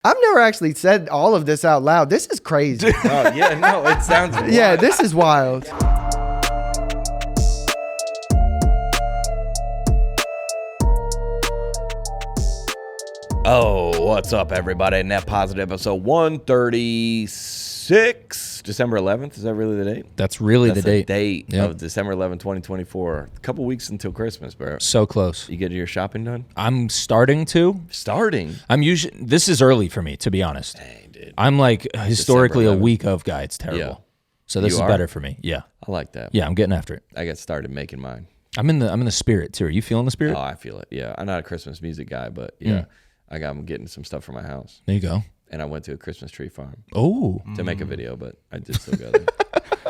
I've never actually said all of this out loud. This is crazy. Oh, yeah, no, it sounds wild. Yeah, this is wild. Oh, what's up, everybody? Net Positive episode 136, December 11th. Is that really the date? That's really the date. Of December 11th, 2024. A couple weeks until Christmas, bro. So close. You get your shopping done? I'm starting to. This is early for me, to be honest. Dang, dude. I'm like historically a week of guy. It's terrible. Yeah. So this is better for me. Yeah. I like that. Yeah, I'm getting after it. I got started making mine. I'm in the spirit too. Are you feeling the spirit? Oh, I feel it. Yeah. I'm not a Christmas music guy, but yeah. I'm getting some stuff for my house. There you go. And I went to a Christmas tree farm. Oh. To make a video, but I did still go there.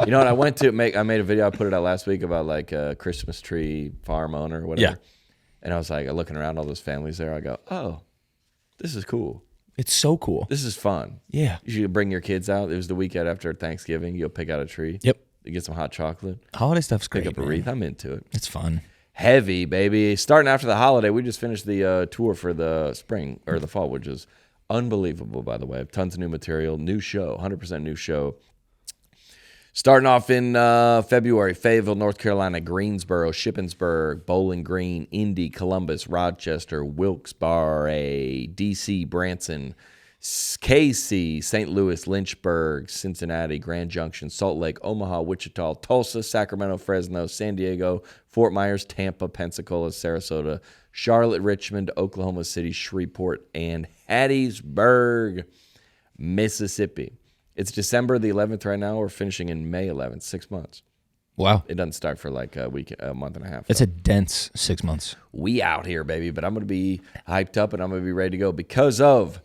You know what? I made a video. I put it out last week about like a Christmas tree farm owner or whatever. Yeah. And I was like looking around all those families there. I go, oh, this is cool. It's so cool. This is fun. Yeah. You should bring your kids out. It was the weekend after Thanksgiving. You'll pick out a tree. Yep. You get some hot chocolate. Holiday stuff's great. Pick up a wreath. I'm into it. It's fun. Heavy, baby. Starting after the holiday, we just finished the tour for the spring or the fall, which is unbelievable, by the way. Tons of new material, new show, 100% new show. Starting off in February, Fayetteville, North Carolina, Greensboro, Shippensburg, Bowling Green, Indy, Columbus, Rochester, Wilkes-Barre, D.C., Branson, KC, St. Louis, Lynchburg, Cincinnati, Grand Junction, Salt Lake, Omaha, Wichita, Tulsa, Sacramento, Fresno, San Diego, Fort Myers, Tampa, Pensacola, Sarasota, Charlotte, Richmond, Oklahoma City, Shreveport, and Hattiesburg, Mississippi. It's December the 11th right now. We're finishing in May 11th, 6 months. Wow. It doesn't start for like a month and a half. It's a dense 6 months. We out here, baby, but I'm going to be hyped up and I'm going to be ready to go because of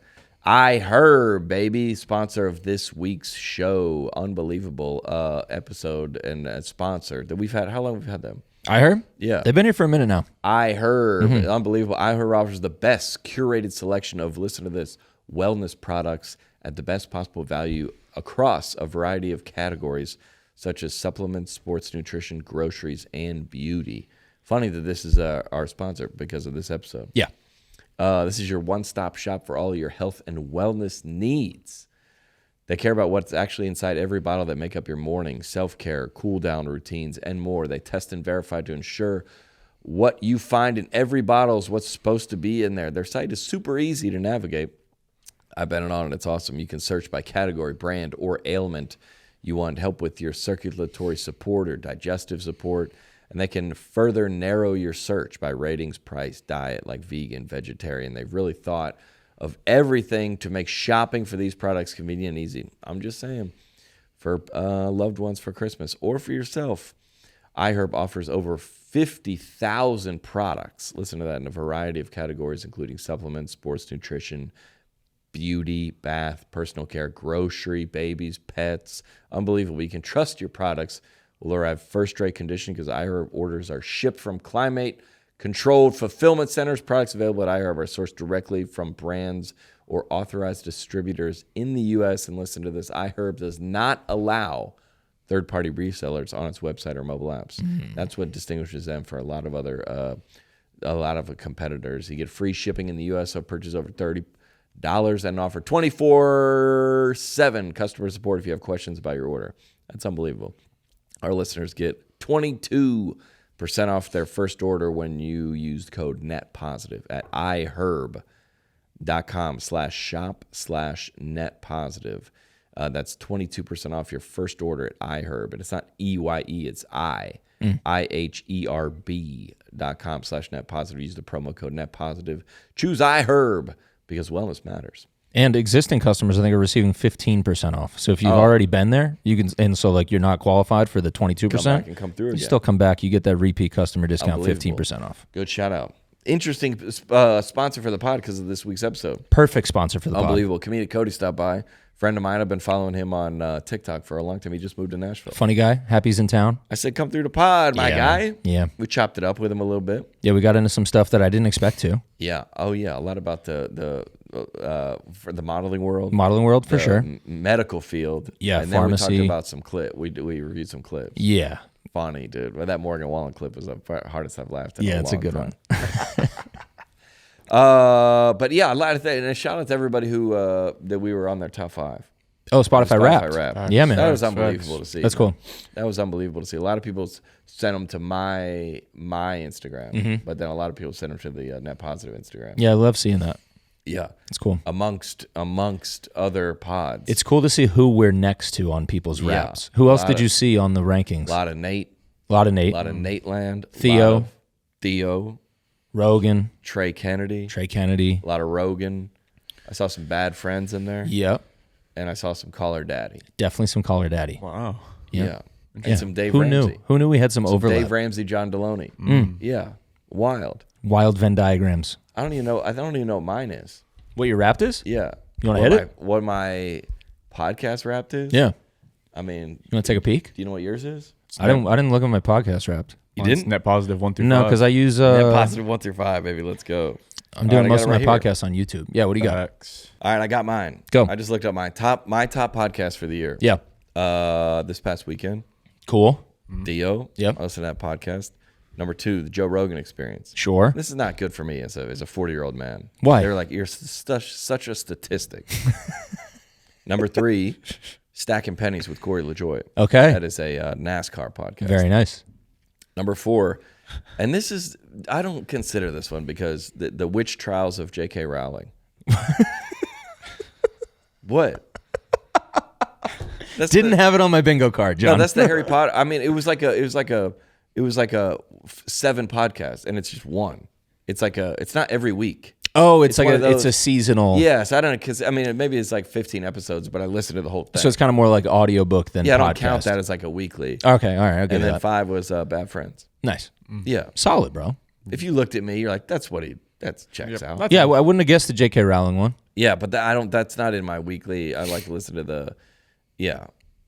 iHerb, baby, sponsor of this week's show. Unbelievable episode and sponsor that we've had. How long have we had them? iHerb? Yeah. They've been here for a minute now. iHerb, unbelievable. iHerb offers the best curated selection of, listen to this, wellness products at the best possible value across a variety of categories such as supplements, sports nutrition, groceries, and beauty. Funny that this is our sponsor because of this episode. Yeah. This is your one-stop shop for all your health and wellness needs. They care about what's actually inside every bottle that make up your morning, self-care, cool-down routines, and more. They test and verify to ensure what you find in every bottle is what's supposed to be in there. Their site is super easy to navigate. I've been on it. It's awesome. You can search by category, brand, or ailment. You want help with your circulatory support or digestive support, and they can further narrow your search by ratings, price, diet, like vegan, vegetarian. They've really thought of everything to make shopping for these products convenient and easy. I'm just saying, for loved ones for Christmas or for yourself, iHerb offers over 50,000 products. Listen to that, in a variety of categories, including supplements, sports nutrition, beauty, bath, personal care, grocery, babies, pets. Unbelievable. You can trust your products will arrive first-rate condition because iHerb orders are shipped from climate-controlled fulfillment centers. Products available at iHerb are sourced directly from brands or authorized distributors in the U.S. And listen to this, iHerb does not allow third-party resellers on its website or mobile apps. That's what distinguishes them for a lot of competitors. You get free shipping in the U.S. so purchase over $30 and offer 24/7 customer support if you have questions about your order. That's unbelievable. Our listeners get 22% off their first order when you use code NETPOSITIVE at iHerb.com/shop/NETPOSITIVE. That's 22% off your first order at iHerb. And it's not EYE, it's IHERB.com/NETPOSITIVE. Use the promo code NETPOSITIVE. Choose iHerb because wellness matters. And existing customers, I think, are receiving 15% off. So if you've already been there, you can, and so like you're not qualified for the 22%, come back and come through again. You still come back, you get that repeat customer discount, 15% off. Good shout out. Interesting sponsor for the pod because of this week's episode. Perfect sponsor for the pod. Unbelievable. Comedic Cody stopped by. Friend of mine, I've been following him on TikTok for a long time. He just moved to Nashville. Funny guy. Happy's in town. I said, come through the pod, my guy. Yeah. We chopped it up with him a little bit. Yeah, we got into some stuff that I didn't expect to. Yeah. Oh, yeah. A lot about for the modeling world. Modeling world, for sure. Medical field. Yeah, and pharmacy. Then we talked about some clip. We reviewed some clips. Yeah. Funny, dude. Well, that Morgan Wallen clip was the hardest I've laughed in a long it's a good time. one. But yeah, a lot of and a shout out to everybody who that we were on their top 5. Oh, Spotify Wrapped. Rap. Yeah, man. That was unbelievable to see. That's cool. That was unbelievable to see. A lot of people sent them to my Instagram, but then a lot of people sent them to the Net Positive Instagram. Yeah, I love seeing that. Yeah, it's cool. Amongst other pods, it's cool to see who we're next to on people's raps. Who else did you see on the rankings? A lot of Nate. A lot of Nate Land. Theo. Rogan. Trey Kennedy. A lot of Rogan. I saw some Bad Friends in there. Yep. And I saw some Caller Daddy. Definitely some Caller Daddy. Wow. Yeah. And some Dave Ramsey. Who knew we had some overlap? Dave Ramsey, John Deloney. Yeah. Wild Venn diagrams. I don't even know what mine is. What your Wrapped is? Yeah. You want to hit it? What my podcast Wrapped is? Yeah. I mean, you want to take a peek? Do you know what yours is? I didn't look at my podcast Wrapped. You didn't? Net Positive 1 through 5. No, because I use Net Positive 1 through 5, baby. Let's go. I'm doing most of my podcasts on YouTube. Yeah, what do you got? All right, I got mine. Go. I just looked up my top podcast for the year. Yeah. This past weekend. Cool. Dio. Yep. I listened to that podcast. Number 2, the Joe Rogan Experience. Sure. This is not good for me as a 40-year-old man. Why? They're like, you're such a statistic. Number 3, Stacking Pennies with Corey LaJoy. Okay. That is a NASCAR podcast. Very nice. Number 4, and this is, I don't consider this one because the Witch Trials of J.K. Rowling. What? Didn't have it on my bingo card, John. No, that's the Harry Potter. I mean, it was like a 7 podcast, and it's just one. It's not every week. Oh, it's a seasonal. Yes, I don't know, because I mean, maybe it's like 15 episodes, but I listened to the whole thing. So it's kind of more like audiobook than podcast. I don't count that as like a weekly. Okay, all right. I'll give and then that. 5 was Bad Friends. Nice. Yeah. Solid, bro. If you looked at me, you're like, that checks out. Yeah, I wouldn't have guessed the J.K. Rowling one. Yeah, but that's not in my weekly. I like to listen to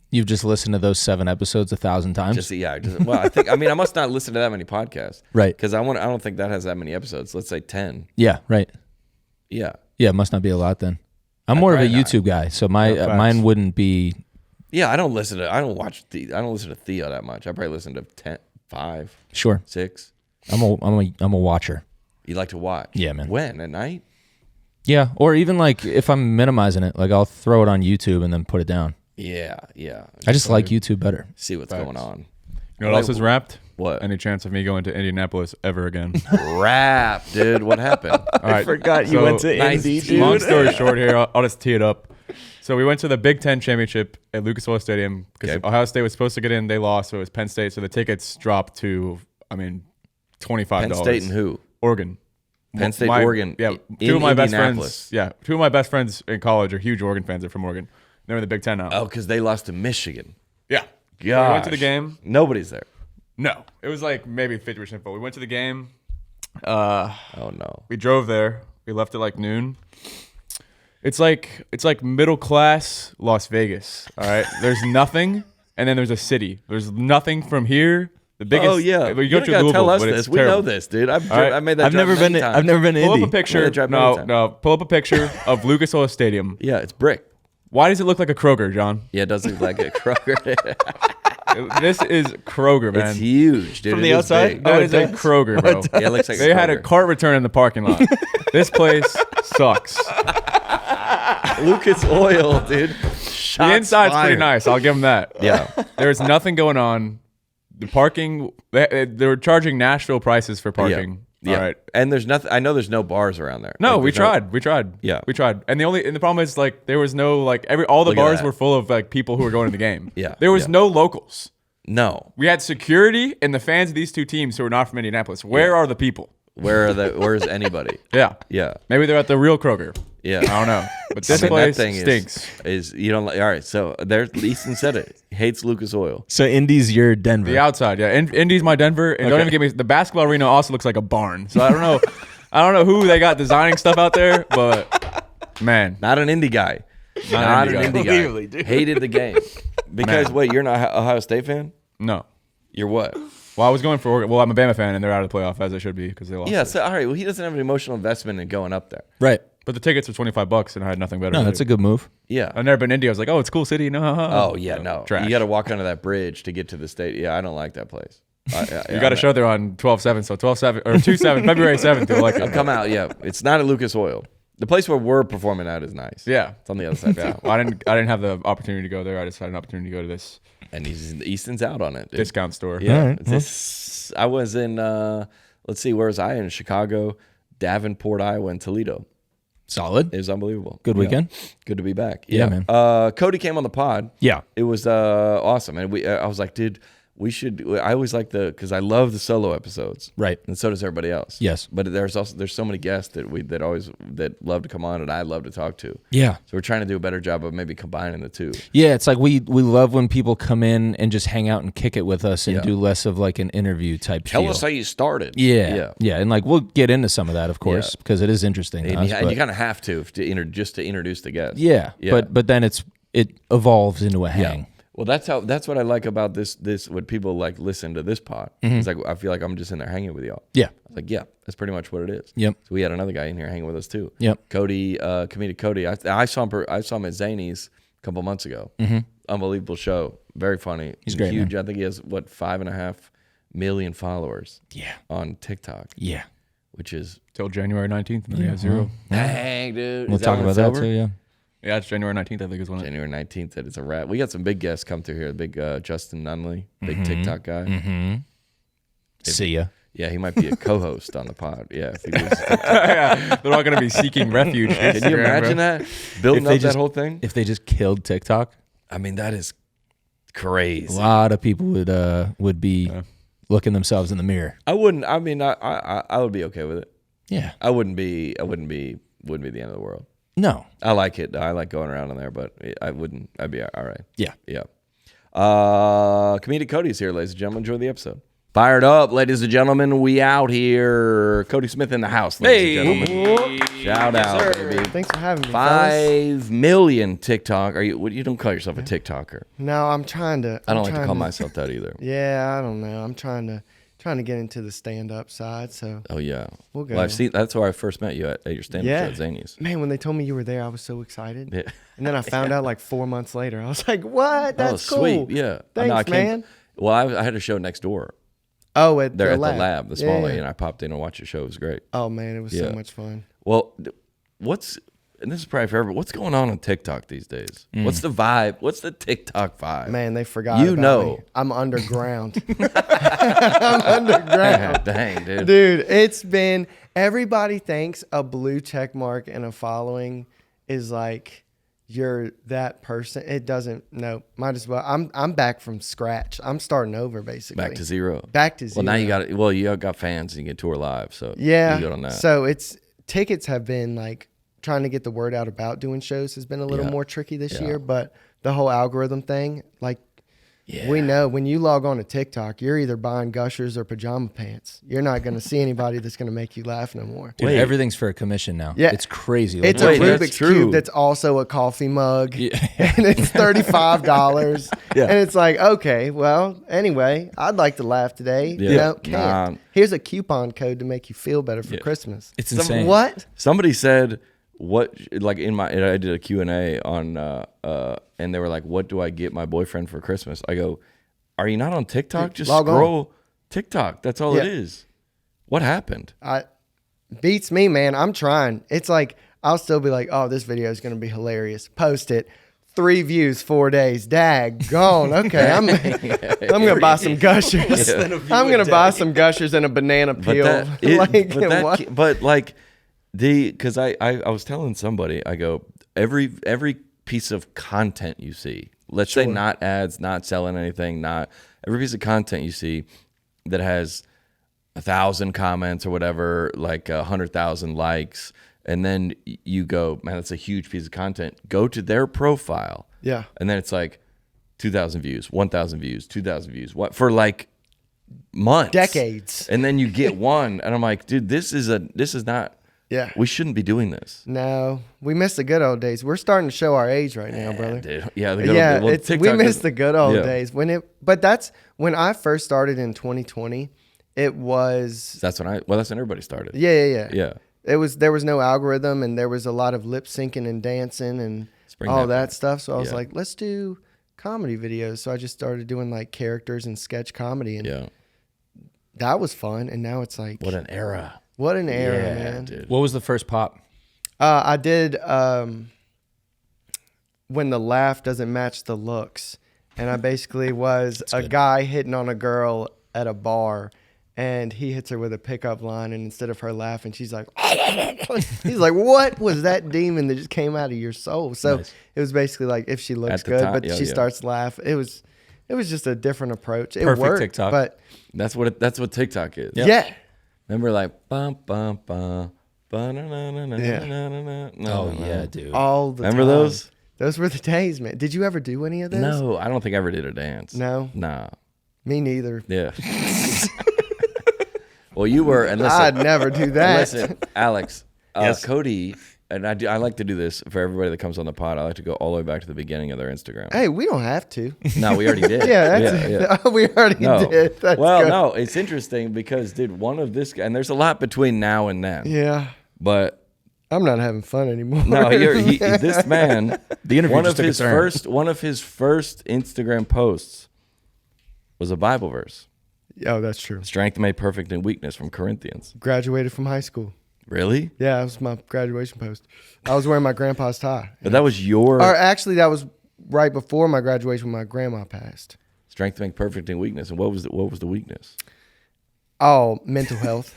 You've just listened to those 7 episodes 1,000 times? I must not listen to that many podcasts. Right. Because I don't think that has that many episodes. Let's say 10. Yeah, right. Yeah. Yeah, it must not be a lot then. I'm more of a YouTube guy, so mine wouldn't be. Yeah, I don't listen to Theo that much. I probably listen to 10, 5. Sure. 6. I'm a watcher. You like to watch? Yeah, man. When? At night? Yeah, or even like if I'm minimizing it, like I'll throw it on YouTube and then put it down. Yeah. I just like YouTube better. See what's going on. You know what else is Wrapped? What? Any chance of me going to Indianapolis ever again? Rap, dude. What happened? I forgot you went to Indy, dude. Long story short here, I'll just tee it up. So we went to the Big Ten Championship at Lucas Oil Stadium because Ohio State was supposed to get in. They lost, so it was Penn State. So the tickets dropped to, $25. Penn State and who? Oregon. Penn State, Oregon. Yeah, two of my best friends. Yeah, 2 of my best friends in college are huge Oregon fans. They're from Oregon. They're in the Big Ten now. Oh, because they lost to Michigan. Yeah. Gosh. We went to the game. Nobody's there. No. It was like maybe 50% full. We went to the game. Oh, no. We drove there. We left at like noon. It's like middle class Las Vegas. All right. There's nothing, and then there's a city. There's nothing from here. The biggest. Oh yeah. You go to Google, tell us but this. it's We terrible. know this, dude. I made that. I've never been to Pull Indy. up a picture. Pull up a picture of Lucas Oil Stadium. Yeah, it's brick. Why does it look like a Kroger, John? Yeah, it does look like a Kroger. This is Kroger, man. It's huge, dude. From the outside? Big. That is a Kroger, bro. Yeah, it looks like They a had a Kroger. cart return in the parking lot. This place sucks. Lucas Oil, dude. The inside's pretty nice. I'll give them that. Yeah. There's nothing going on. The parking, they were charging Nashville prices for parking. Yeah. All right. And there's nothing. I know there's no bars around there. No, Like, we there's no- tried. We tried. Yeah. We tried. And the problem is like there was no like all the Look at bars that. were full of like people who were going to the game. Yeah. There was Yeah. no locals. No. We had security and the fans of these 2 teams who are not from Indianapolis. Where are the people? Where's anybody? Yeah. Yeah. Maybe they're at the real Kroger. Yeah. I don't know. But this that place thing stinks. Is you don't like? All right. So there, Easton said it. He hates Lucas Oil. So Indy's your Denver. The outside, yeah. Indy's my Denver, and don't even get me. The basketball arena also looks like a barn. So I don't know. I don't know who they got designing stuff out there, but man, Not an indie guy. Not an indie guy. Unbelievably, dude. Hated the game because wait, you're not an Ohio State fan? no. You're what? Well, I was going for Oregon. Well, I'm a Bama fan, and they're out of the playoff as they should be because they lost. Yeah. So all right. Well, he doesn't have an emotional investment in going up there. Right. But the tickets were $25, and I had nothing better. No, to that's do. a good move. Yeah. I've never been to India. I was like, oh, it's a cool city. No. Oh yeah. No. Trash. You got to walk under that bridge to get to the state. Yeah. I don't like that place. You got a show there on 12/7, so 12/7 or 2/7, February 7th. You'll like it. Come out. Yeah, it's not at Lucas Oil. The place where we're performing at is nice. Yeah, it's on the other side. Yeah, well, I didn't have the opportunity to go there. I just had an opportunity to go to this. And Easton's out on it. Dude. Discount store. Yeah, right. I was in. Let's see, where was I? In Chicago, Davenport, Iowa, and Toledo. Solid. It was unbelievable. Good weekend. Good to be back. Yeah, man. Cody came on the pod. Yeah. It was awesome, and I was like, dude. We should. I always like because I love the solo episodes, Right? And so does everybody else. Yes, but there's so many guests that love to come on, and I love to talk to. Yeah. So we're trying to do a better job of maybe combining the two. Yeah, it's like we love when people come in and just hang out and kick it with us and Yeah. do less of like an interview type. Tell us how you started. Yeah, and like we'll get into some of that, of course, because it is interesting. To us, and you kind of have to introduce the guest. Yeah, yeah. But then it evolves into a hang. Yeah. Well, that's what I like about this when people like listen to this pod. It's like I feel like I'm just in there hanging with y'all. Yeah. I was like, yeah, that's pretty much what it is. Yep. So we had another guy in here hanging with us too. Yep. Cody, Comedic Cody. I saw him at Zany's a couple months ago. Unbelievable show. Very funny. He's great, huge. man. I think he has 5.5 million followers. Yeah. On TikTok. Yeah. Which is Till January 19th, and then he has 0. Dang, dude. We'll Is talk when about it's that over? too. Yeah. Yeah, it's January 19th, I think is when January 19th. That it's a wrap. We got some big guests come through here. Big Justin Nunley, big TikTok guy. See ya. Yeah, he might be a co-host on the pod. Yeah, if he was, yeah, they're all going to be seeking refuge. can you imagine that? Building up that whole thing? If they just killed TikTok, I mean, that is crazy. a lot of people would be looking themselves in the mirror. I wouldn't. I mean, I would be okay with it. Yeah. I wouldn't be the end of the world. No. I like it. I like going around in there, but I wouldn't. I'd be all right. Yeah. Yeah. Comedic Cody's here, ladies and gentlemen. Enjoy the episode. Fired up, ladies and gentlemen. We out here. Cody Smith in the house, ladies and gentlemen. Shout out, baby. Thanks for having me. fellas. 5 million TikTok. You don't call yourself a TikToker. No, I'm trying to. I don't like to call myself that either. Yeah, I don't know. I'm trying to get into the stand-up side. So. Oh yeah. We'll go. Well, I've seen. That's where I first met you at your stand-up show at Zany's. Man, when they told me you were there, I was so excited. Yeah. And then I found out like 4 months later. I was like, "What? That's cool. Sweet. Yeah. Thanks, I came, man." Well, I had a show next door. Oh, at They're the at lab. the lab, the Yeah, small yeah. lady, and I popped in and watched your show. It was great. Oh man, it was Yeah. so much fun. Well, and this is probably for everyone. What's going on TikTok these days? What's the vibe? What's the TikTok vibe? Man, they forgot. You about know. me. I'm underground. I'm underground. Dang, dude. Dude, it's been, everybody thinks a blue check mark and a following is like you're that person. It doesn't. No, might as well. I'm back from scratch. I'm starting over basically. Back to zero. Back to zero. Well, now you got fans and you can tour live. So Yeah. you good on that. So tickets have been like trying to get the word out about doing shows has been a little Yeah. more tricky this Yeah. year, but the whole algorithm thing, like we know when you log on to TikTok, you're either buying Gushers or pajama pants. You're not going to see anybody that's going to make you laugh no more. Dude, Wait. everything's for a commission now. Yeah. It's crazy. It's Wait, a that's Rubik's true. Cube that's also a coffee mug, Yeah. and it's $35. Yeah. And it's like, okay, well, anyway, I'd like to laugh today. Yeah. No, can't. Nah. Here's a coupon code to make you feel better for Christmas. It's insane. What? Somebody said I did a Q&A on and they were like, what do I get my boyfriend for Christmas? I go, are you not on TikTok? Just log on. scroll TikTok. That's all it Yeah. is. What happened? Beats me, man. I'm trying. It's like I'll still be like, oh, this video is going to be hilarious. Post it. 3 views, 4 days. Dag gone. Okay, I'm gonna buy some Gushers. I'm gonna buy some Gushers and a banana peel. Because I was telling somebody, I go, every piece of content you see, let's say not ads, not selling anything, not every piece of content you see that has 1,000 comments or whatever, like 100,000 likes, and then you go, man, that's a huge piece of content. Go to their profile, Yeah. and then it's like 2,000 views, 1,000 views, 2,000 views, what for like months, Decades. and then you get one, and I'm like, dude, this is not. Yeah. We shouldn't be doing this. No, we miss the good old days. We're starting to show our age right now, brother. Dude. Yeah, We TikTok miss the good old yeah. days but that's when I first started in 2020. It was That's when everybody started. yeah. Yeah. There was no algorithm, and there was a lot of lip syncing and dancing and Bring all that that stuff. So I was Yeah. like, let's do comedy videos. So I just started doing like characters and sketch comedy, and Yeah. that was fun. And now it's like, What an era. what an era, Yeah, man. dude. What was the first pop? I did when the laugh doesn't match the looks. And I basically was a guy hitting on a girl at a bar, and he hits her with a pickup line, and instead of her laughing, she's like, he's like, what was that demon that just came out of your soul? So it was basically like, if she looks At the good, time, but yeah, she yeah. starts laughing. It was just a different approach. It Perfect worked, TikTok. but That's what TikTok is. yeah. Remember, like, bum, bum, bum, ba-na-na-na-na-na-na-na. Oh yeah, dude. All the Remember time. those? Those were the days, man. Did you ever do any of this? No, I don't think I ever did a dance. No? Nah. Me neither. Yeah. Well, you were, and I'd listen, never do that. listen, Alex, Yes. Cody, and I like to do this for everybody that comes on the pod. I like to go all the way back to the beginning of their Instagram. Hey, we don't have to. No, we already did. Yeah, that's we already No. did. That's well, good. no, it's interesting because, dude, one of this guy, and there's a lot between now and then. Yeah. But I'm not having fun anymore. no, this man, The interview one just of took a turn. one of his first Instagram posts was a Bible verse. Oh, that's true. Strength made perfect in weakness from Corinthians. Graduated from high school. Really? Yeah, that was my graduation post. I was wearing my grandpa's tie. But that was your Or actually, that was right before my graduation when my grandma passed. strength made perfect in weakness. And what was the weakness? Oh, mental health.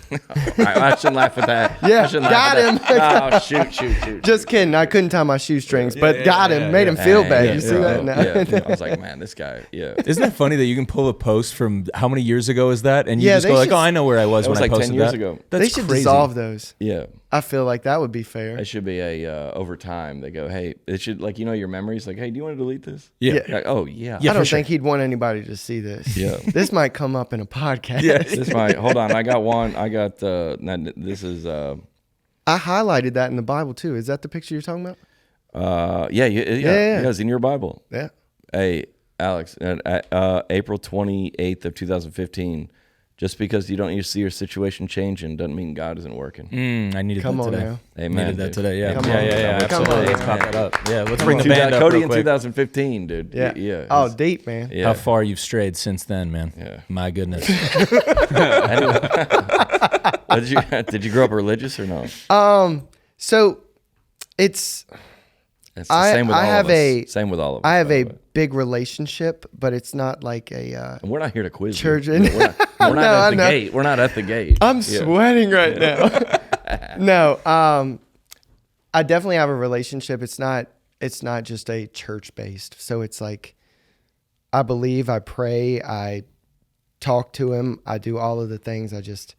I shouldn't laugh at that. Yeah, I shouldn't got laugh at that. Oh, shoot. Just kidding. I couldn't tie my shoestrings, but got him. Made him feel bad. Yeah, You see yeah, that? No. Yeah. I was like, man, this guy, yeah. Isn't it funny that you can pull a post from how many years ago is that, and you Yeah, just they go like, should- "Oh, I know where I was That when was I like 10 posted years that." ago. That's They should crazy. dissolve those. Yeah. I feel like that would be fair. It should be a over time. They go, hey, it should like your memories. Like, hey, do you want to delete this? Yeah. Yeah. You're like, oh yeah. Yeah, I don't for sure. think he'd want anybody to see this. Yeah. This might come up in a podcast. This might. Hold on. I got one. I got. This is. I highlighted that in the Bible too. Is that the picture you're talking about? Yeah. Yeah. It's in your Bible. Yeah. Hey, Alex. April 28th of 2015. Just because you don't see your situation changing doesn't mean God isn't working. I needed Come that on today. now. Amen, Needed that dude. today. Yeah. Come yeah, on. yeah. Come Absolutely. on, Let's man. pop that up. Yeah. Let's bring the band up Cody real in quick. 2015, dude. Yeah. Yeah. Oh, It's- deep, man. yeah. How far you've strayed since then, man. Yeah. My goodness. Did you grow up religious or no? So it's It's the same with all have of us. a Same with all of us. I have by a the way. big relationship, but it's not like a And we're not here to quiz you. church. We're not I know, at I the know. gate. We're not at the gate. I'm Yeah. sweating right now. No, I definitely have a relationship. It's not just a church based. So it's like I believe, I pray, I talk to him, I do all of the things. I just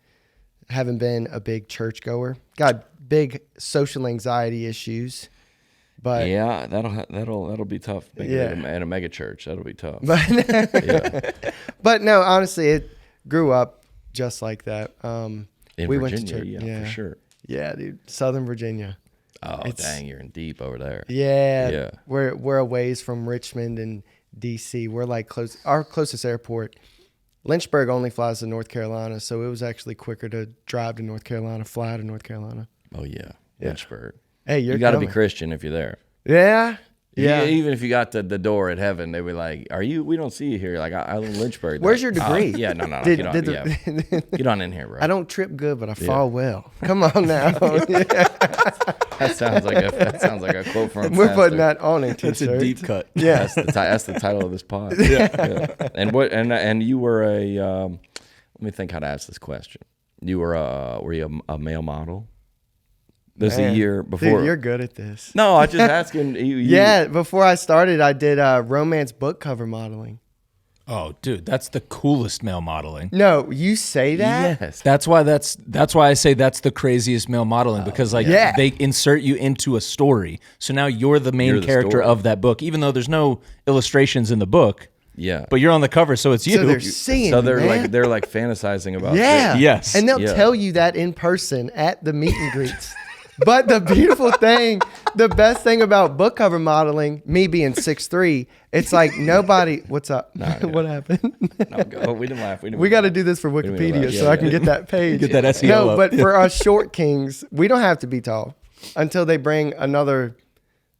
haven't been a big church goer. Got big social anxiety issues. But Yeah, that'll be tough. Yeah. At a mega church, that'll be tough. but Yeah. but no, honestly, it grew up just like that. In we Virginia, went to church. yeah, for sure. Yeah, dude, Southern Virginia. Oh, It's- dang, you're in deep over there. Yeah, Yeah. We're a ways from Richmond and DC. We're like close. Our closest airport, Lynchburg, only flies to North Carolina, so it was actually quicker to drive to North Carolina, fly to North Carolina. Oh yeah, Yeah. Lynchburg. Hey, You got to be coming. Christian if you're there. Yeah, yeah. Even if you got the door at heaven, they were like, "Are you? We don't see you here." Like I live in Lynchburg. Where's Like, your degree? yeah, no. Did- Get on, did yeah. Get on in here, bro. I don't trip good, but I fall well. Come on now. That sounds like a quote from. We're pastor. putting that on a That's t-shirt. a deep cut. Yeah. That's the title of this pod. Yeah. And what? And you were a. Let me think how to ask this question. You were a male model? There's a Man. year before. Dude, you're good at this. No, I was just asking. Yeah, before I started, I did romance book cover modeling. Oh, dude, that's the coolest male modeling. No, you say that? Yes. That's why I say that's the craziest male modeling because like Yeah. they insert you into a story. So now you're the main You're the character story. of that book, even though there's no illustrations in the book. Yeah. But you're on the cover, so it's you. So they're seeing. So they're man. like fantasizing about. Yeah. Yes. And they'll Yeah. tell you that in person at the meet and greets. But the beautiful thing, the best thing about book cover modeling, me being 6'3", it's like nobody. What's up? What happened? No, go. We didn't laugh. We got to do this for didn't Wikipedia laugh. so Yeah, I can yeah. get that page. Get that SEO No, up. but for us short kings, we don't have to be tall until they bring another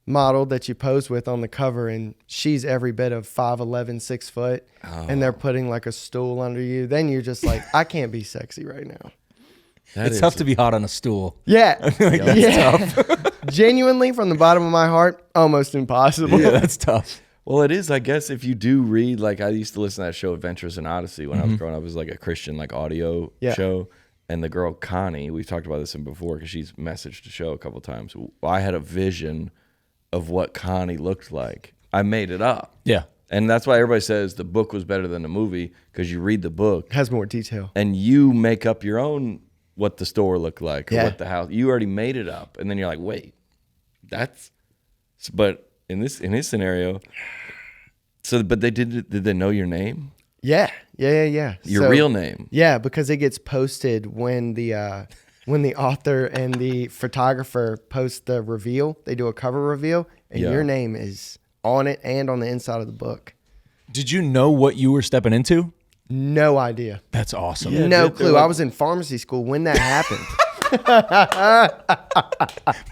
model that you pose with on the cover, and she's every bit of 5'11", 6 foot, and they're putting like a stool under you, then you're just like, I can't be sexy right now. It's tough to be hot on a stool. Yeah. That's tough. Genuinely, from the bottom of my heart, almost impossible. Yeah, that's tough. Well, it is, I guess, if you do read, like I used to listen to that show Adventures in Odyssey when I was growing up. It was like a Christian like audio show. And the girl Connie, we've talked about this before because she's messaged the show a couple of times. I had a vision of what Connie looked like. I made it up. Yeah. And that's why everybody says the book was better than the movie, because you read the book. It has more detail. And you make up your own what the store looked like or Yeah. what the house. You already made it up. And then you're like, wait, that's... But in his scenario... So, but did they know your name? Yeah. Your real name? Yeah, because it gets posted when the author and the photographer post the reveal. They do a cover reveal, and your name is on it and on the inside of the book. Did you know what you were stepping into? No idea. That's awesome. Yeah. No they're clue. like- I was in pharmacy school when that happened.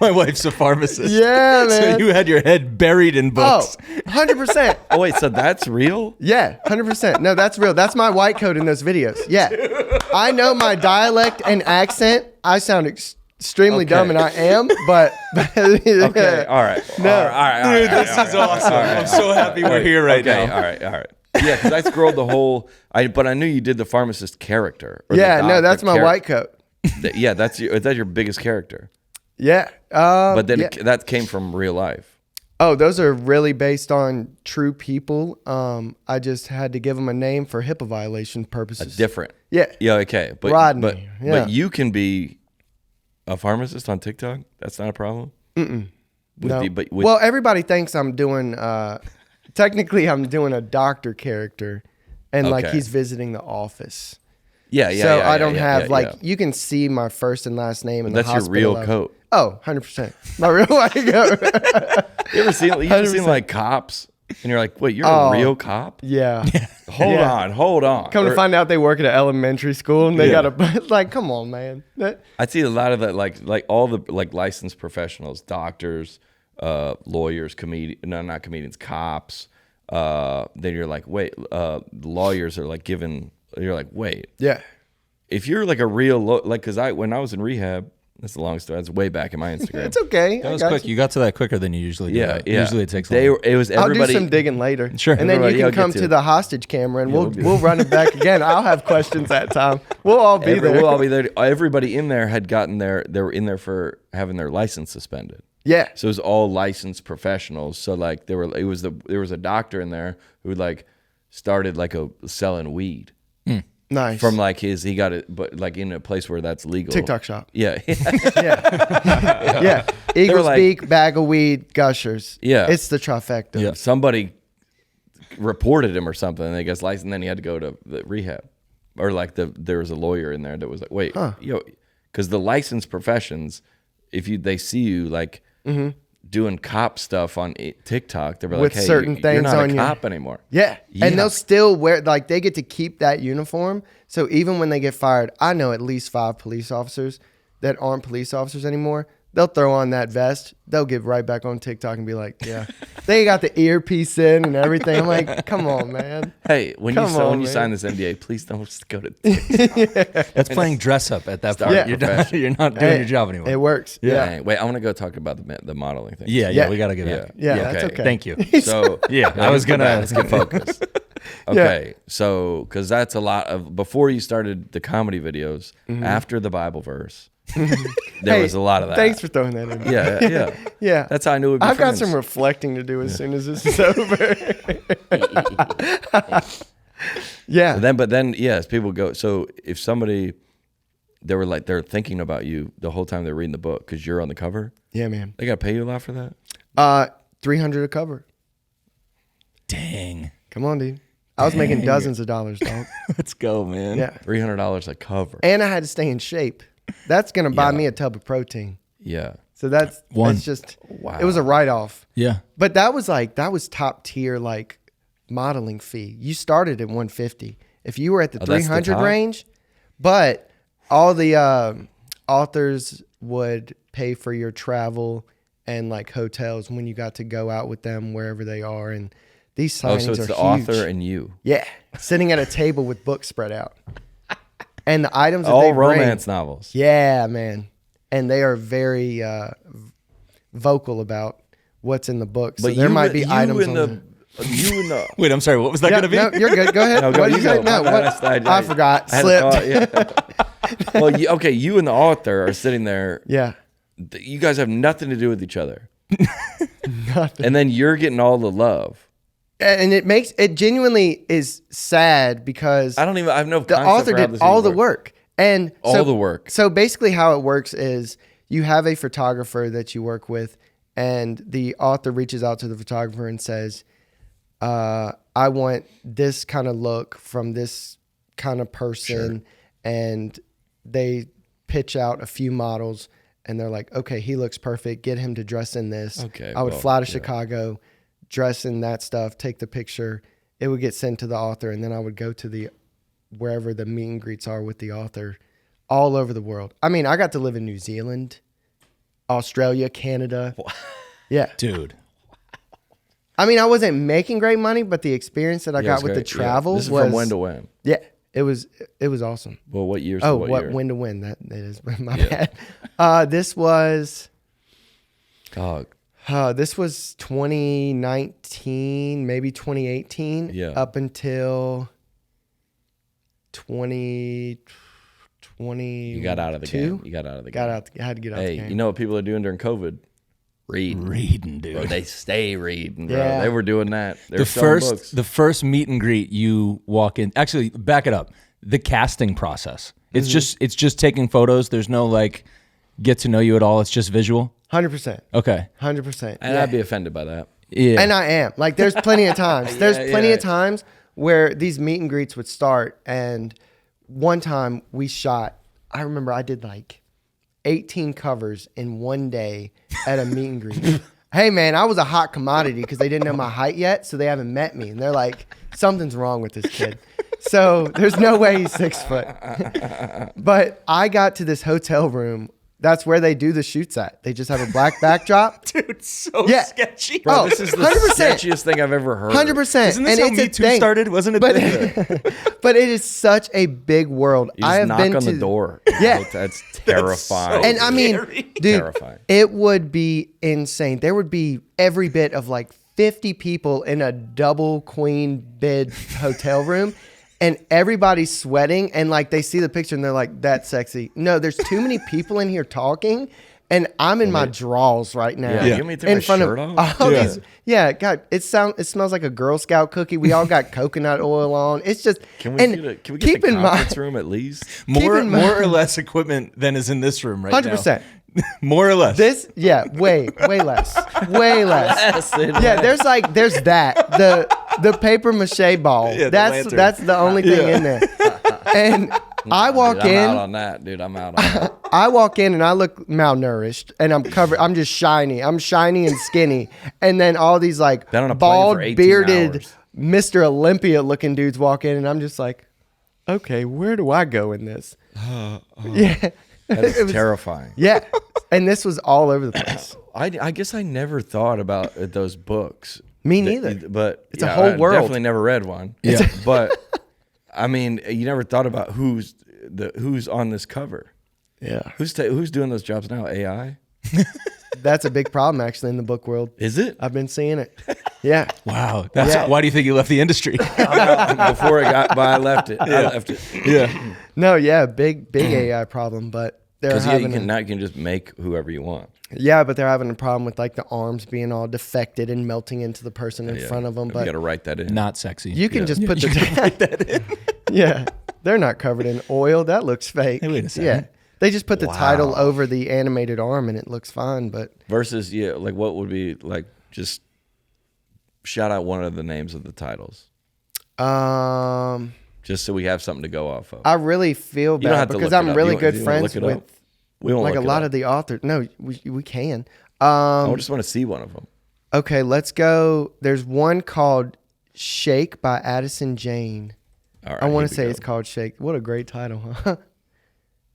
My wife's a pharmacist. Yeah, So man. you had your head buried in Oh, books. 100%. Oh, wait, so that's real? Yeah, 100%. No, that's real. That's my white coat in those videos. Yeah. I know my dialect and accent. I sound extremely dumb, and I am, but... Okay, all right. No. All right. Dude, this is awesome. I'm so happy we're here right Okay, now. all right. Yeah, because I scrolled the whole... But I knew you did the pharmacist character. Or Yeah, the no, that's the my white coat. Yeah, that's your biggest character. Yeah. But then yeah. that came from real life. Oh, those are really based on true people. I just had to give them a name for HIPAA violation purposes. Different. Yeah. Yeah, okay. But Rodney, yeah. but you can be a pharmacist on TikTok? That's not a problem? No. With Well, everybody thinks I'm doing, technically I'm doing a doctor character, and like Okay. he's visiting the office. yeah. So I don't have yeah, like, yeah. you can see my first and last name in That's the your hospital. real coat. Oh, 100%. My real white coat. You ever seen 100%. like cops? And you're like, wait, you're Oh. a real cop? Yeah. Hold on. Come to Or- find out they work at an elementary school, and they Yeah. got to, like, come on, man. I see a lot of that, like all the like licensed professionals, doctors, lawyers, not comedians, cops. Then you're like, wait, lawyers are like giving. You're like, wait, Yeah. if you're like a real because when I was in rehab, that's a long story. That's way back in my Instagram. It's okay. That was quick. You got to that quicker than you usually do. Yeah. Usually it takes It longer. was I'll everybody. do some digging later. Sure. And then Everybody, you I'll can get come to to it. the hostage camera, and we'll do we'll run it back again. I'll have questions that time. We'll all be there. We'll all be there. Everybody in there had gotten there. They were in there for having their license suspended. Yeah. So it was all licensed professionals. So like there was a doctor in there who like started like selling weed Nice. from like he got it, but like in a place where that's legal. TikTok shop. Yeah. Yeah. Eagles like- Beak, bag of weed, Gushers. Yeah. It's the trifecta. Yeah. Somebody reported him or something, and they got licensed, and then he had to go to the rehab. Or like there was a lawyer in there that was like, wait, because the licensed professions, if they see you like doing cop stuff on TikTok, they're like, With hey, certain you're things not on a you. cop anymore. Yeah. Yeah. And they'll still wear, like, they get to keep that uniform. So even when they get fired, I know at least 5 police officers that aren't police officers anymore. They'll throw on that vest. They'll get right back on TikTok and be like, yeah. They got the earpiece in and everything. I'm like, come on, man. Hey, when Come on, you man. sign this NDA, please don't just go to TikTok. That's playing dress up at that point. Start You're professional. you're not doing Hey, your job anymore. It works. Yeah. Dang. Wait, I want to go talk about the modeling thing. Yeah, Yeah. we got to get back. Yeah, Yeah, that's okay. okay. Thank you. So Yeah, I was gonna. let's get focused. Okay, so because that's a lot of before you started the comedy videos, after the Bible verse, there Hey, was a lot of that. Thanks for throwing that in. Yeah. Yeah. That's how I knew it'd be I've got friends. some reflecting to do as soon as this is over. Yeah. But then, yes, people go. So if somebody, they're thinking about you the whole time they're reading the book because you're on the cover, Yeah, man. they got to pay you a lot for that. $300 a cover. Dang. Come on, dude. I was making dozens of dollars, dog. Let's go, man. Yeah. $300 a cover. And I had to stay in shape. That's gonna buy Yeah. me a tub of protein. Yeah. So that's just Wow. It was a write off. Yeah. But that was top tier like modeling fee. You started at 150. If you were at the Oh, that's the 300 top? range, but all the authors would pay for your travel and like hotels when you got to go out with them wherever they are. And these signings so it's are the huge. author and you. Yeah, sitting at a table with books spread out, and the items that All they bring, romance novels. Yeah, man, and they are very vocal about what's in the book. So there might be items on there. You and the Wait, I'm sorry. What was that Yeah, going to be? no, you're good. Go ahead. No, go, What did you you say? go. No, My what? bad. I forgot. I had a Slipped. thought, yeah. Well, you and the author are sitting there. Yeah. You guys have nothing to do with each other. Nothing. And then you're getting all the love. And it genuinely is sad because I have no the concept author for how did this all even the works. work. And All the work. So basically how it works is you have a photographer that you work with, and the author reaches out to the photographer and says, I want this kind of look from this kind of person. Sure. And they pitch out a few models, and they're like, okay, he looks perfect. Get him to dress in this. Okay, I would fly to Chicago, dress in that stuff, take the picture. It would get sent to the author, and then I would go to wherever the meet and greets are with the author all over the world. I mean, I got to live in New Zealand, Australia, Canada. Yeah. Dude. I mean, I wasn't making great money, but the experience that I got with the travel This is was from when to when? Yeah, it was awesome. Well, what years? Oh, what year? when to when? That is my bad. This was God. This was 2019, maybe 2018. Yeah. Up until 2020. You got out of the game. You got out of the game. I had to get out of the game. Hey, you know what people are doing during COVID? Reading, dude. Bro, they stay reading, bro. Yeah. They were doing that. They were selling books. The first meet and greet, you walk in. Actually, back it up. The casting process. It's just taking photos. There's no like get to know you at all. It's just visual. 100%. Okay. 100%. And I'd be offended by that. Yeah. And I am. Like, there's plenty of times. There's plenty of times where these meet and greets would start. And one time we shot, I remember I did like 18 covers in one day at a meet and greet. Hey, man, I was a hot commodity because they didn't know my height yet, so they haven't met me. And they're like, something's wrong with this kid. So there's no way he's 6 foot. But I got to this hotel room. That's where they do the shoots at. They just have a black backdrop. Dude, so sketchy. Bro, this is the 100%. sketchiest thing I've ever heard. 100%. Isn't this how Me Too started? Wasn't it? But it is such a big world. You just I have knock been on to the door. Yeah. That's terrifying. And I mean, dude, Terrifying. it would be insane. There would be every bit of like 50 people in a double queen bed hotel room, and everybody's sweating, and like they see the picture and they're like, that's sexy. No, there's too many people in here talking, and I'm in my drawers right now. Yeah. You want me to take my shirt off? All these, God, it smells like a Girl Scout cookie. We all got coconut oil on. It's just Can we get the conference room at least? More or less equipment than is in this room right 100%. now. More or less. Way less. Way less. Yeah, there's that. The paper mache ball. Yeah, that's the only thing in there. And I walk I'm in. out on that, dude. I'm out on that. I walk in and I look malnourished and I'm covered. I'm just shiny. I'm shiny and skinny. And then all these like Been on a plane bald, for 18 bearded, hours. Mr. Olympia looking dudes walk in, and I'm just like, okay, where do I go in this? Yeah. That is It was- terrifying. Yeah. And this was all over the place. I guess I never thought about those books. Me neither. But It's a whole world. Definitely never read one. Yeah. But I mean, you never thought about who's on this cover. Yeah. Who's doing those jobs now? AI? That's a big problem actually in the book world. Is it? I've been seeing it. Yeah. Wow. Yeah. Why do you think you left the industry? Before I left it. I left it. Yeah. No, yeah, big AI problem, but they're Because having now you can just make whoever you want. but they're having a problem with like the arms being all defected and melting into the person in front of them. You But got to write that in. Not sexy. you can just put you can write that in. Yeah, they're not covered in oil. That looks fake. Hey, wait a second. Yeah, they just put the Wow. title over the animated arm and it looks fine. But Versus, like what would be like just shout out one of the names of the titles. Just so we have something to go off of. I really feel You don't bad have to because look it I'm up. really You good wanna friends look it up? with We won't like a look it lot up. of the authors. No, we can. I just want to see one of them. Okay, let's go. There's one called Shake by Addison Jane. All right, I want here to we say go. it's called Shake. What a great title, huh?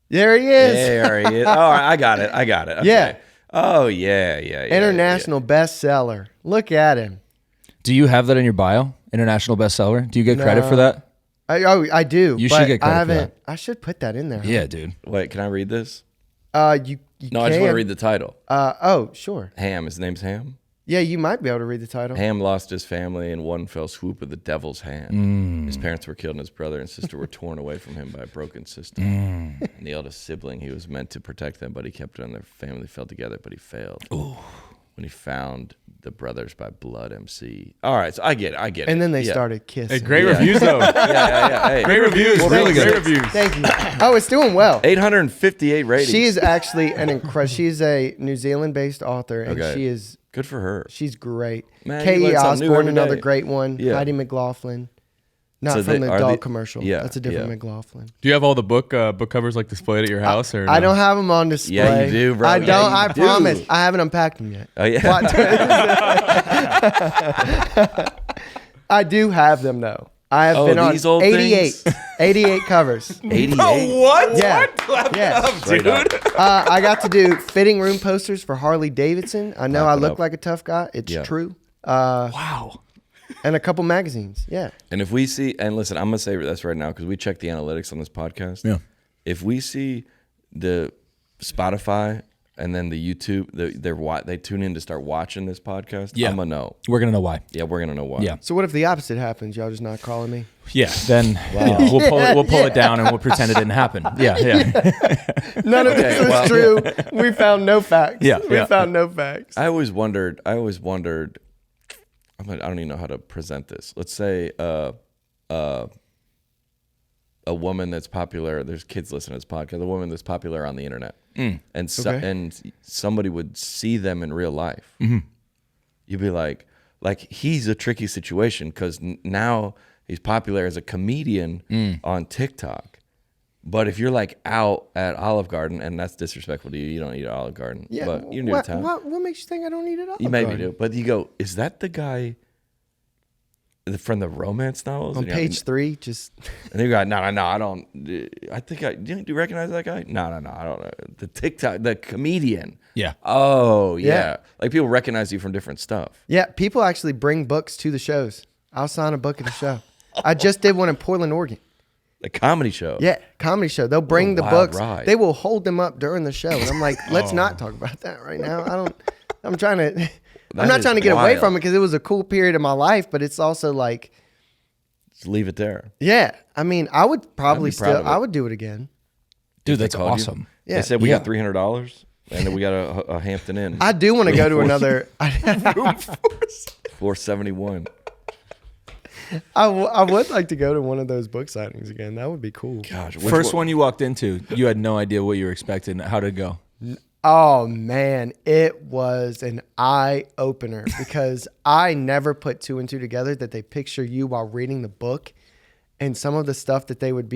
There he is. There he is. All right, I got it. Okay. Yeah. Oh, yeah. International bestseller. Look at him. Do you have that in your bio? International bestseller? Do you get credit for that? I do. You but should get credit I for haven't. that. I should put that in there. Huh? Yeah, dude. Wait, can I read this? You No, I just want to read the title. Oh, sure. Ham. His name's Ham. Yeah, you might be able to read the title. Ham lost his family in one fell swoop of the devil's hand. His parents were killed and his brother and sister were torn away from him by a broken system. And the eldest sibling, he was meant to protect them, but he kept them. Their family fell together, but he failed. Ooh. When he found the Brothers by Blood MC. All right, so I get it. And then they started kissing. Hey, great reviews though. Yeah. Hey, Great reviews. really Great good. reviews. Thank you. Oh, it's doing well. 858 ratings. She is actually an incredible. She's a New Zealand-based author, and Okay. she is. Good for her. She's great. Man, you K.E. learn something new Osborne, every another day. great one. Yeah. Heidi McLaughlin. Not So from they- the are dog they- commercial. yeah, That's a different yeah. McLaughlin. Do you have all the book covers like displayed at your house, or I no? don't have them on display. Yeah, you do, bro. I Yeah, don't. you I do. promise. I haven't unpacked them yet. Oh, yeah. I do have them though. I have Oh, been on these old 88, things? 88 covers. 88. What? Yeah. Yeah. Straight up. I got to do fitting room posters for Harley Davidson. I know Clap I it look up. like a tough guy. It's Yeah. true. Wow. And a couple magazines. Yeah. And if we see, and listen, I'm going to say this right now because we check the analytics on this podcast. Yeah. If we see the Spotify and then the YouTube, they tune in to start watching this podcast, Yeah. I'm going to know. We're going to know why. Yeah, we're going to know why. Yeah. So what if the opposite happens? Y'all just not calling me? Yeah. Then we'll pull it down and we'll pretend it didn't happen. Yeah. None of this was true. We found no facts. Yeah, We yeah. found no facts. I always wondered, I don't even know how to present this. Let's say a woman that's popular, there's kids listening to this podcast, a woman that's popular on the internet. And and somebody would see them in real life. You'd be like he's a tricky situation because now he's popular as a comedian on TikTok. But if you're like out at Olive Garden, and that's disrespectful to you, you don't eat at Olive Garden. Yeah. But you're new what, to town. what makes you think I don't need it all? You maybe do, but you go, is that the guy from the romance novels? On And you're page like, 3, just and you go, no, I don't. I think do you recognize that guy? No, I don't know. The TikTok, the comedian. Yeah. Oh yeah. Yeah. Like people recognize you from different stuff. yeah. People actually bring books to the shows. I'll sign a book at a show. I just did one in Portland, Oregon. The comedy show. Yeah, comedy show. They'll bring the wild books. ride. They will hold them up during the show, and I'm like, let's not talk about that right now. I'm trying to. I'm not is trying to get away wild. from it because it was a cool period of my life, but it's also like, Just leave it there. yeah. I mean, I would probably I'd be proud of it. I would do it again. Dude, They that's called you? awesome. Yeah. They said we Yeah. got $300, and then we got a Hampton Inn. I do want to go to another. Floor 71. I would like to go to one of those book signings again. That would be cool. Gosh, First one you walked into, you had no idea what you were expecting. How did it go? Oh man, it was an eye opener because I never put 2 and 2 together that they picture you while reading the book, and some of the stuff that they would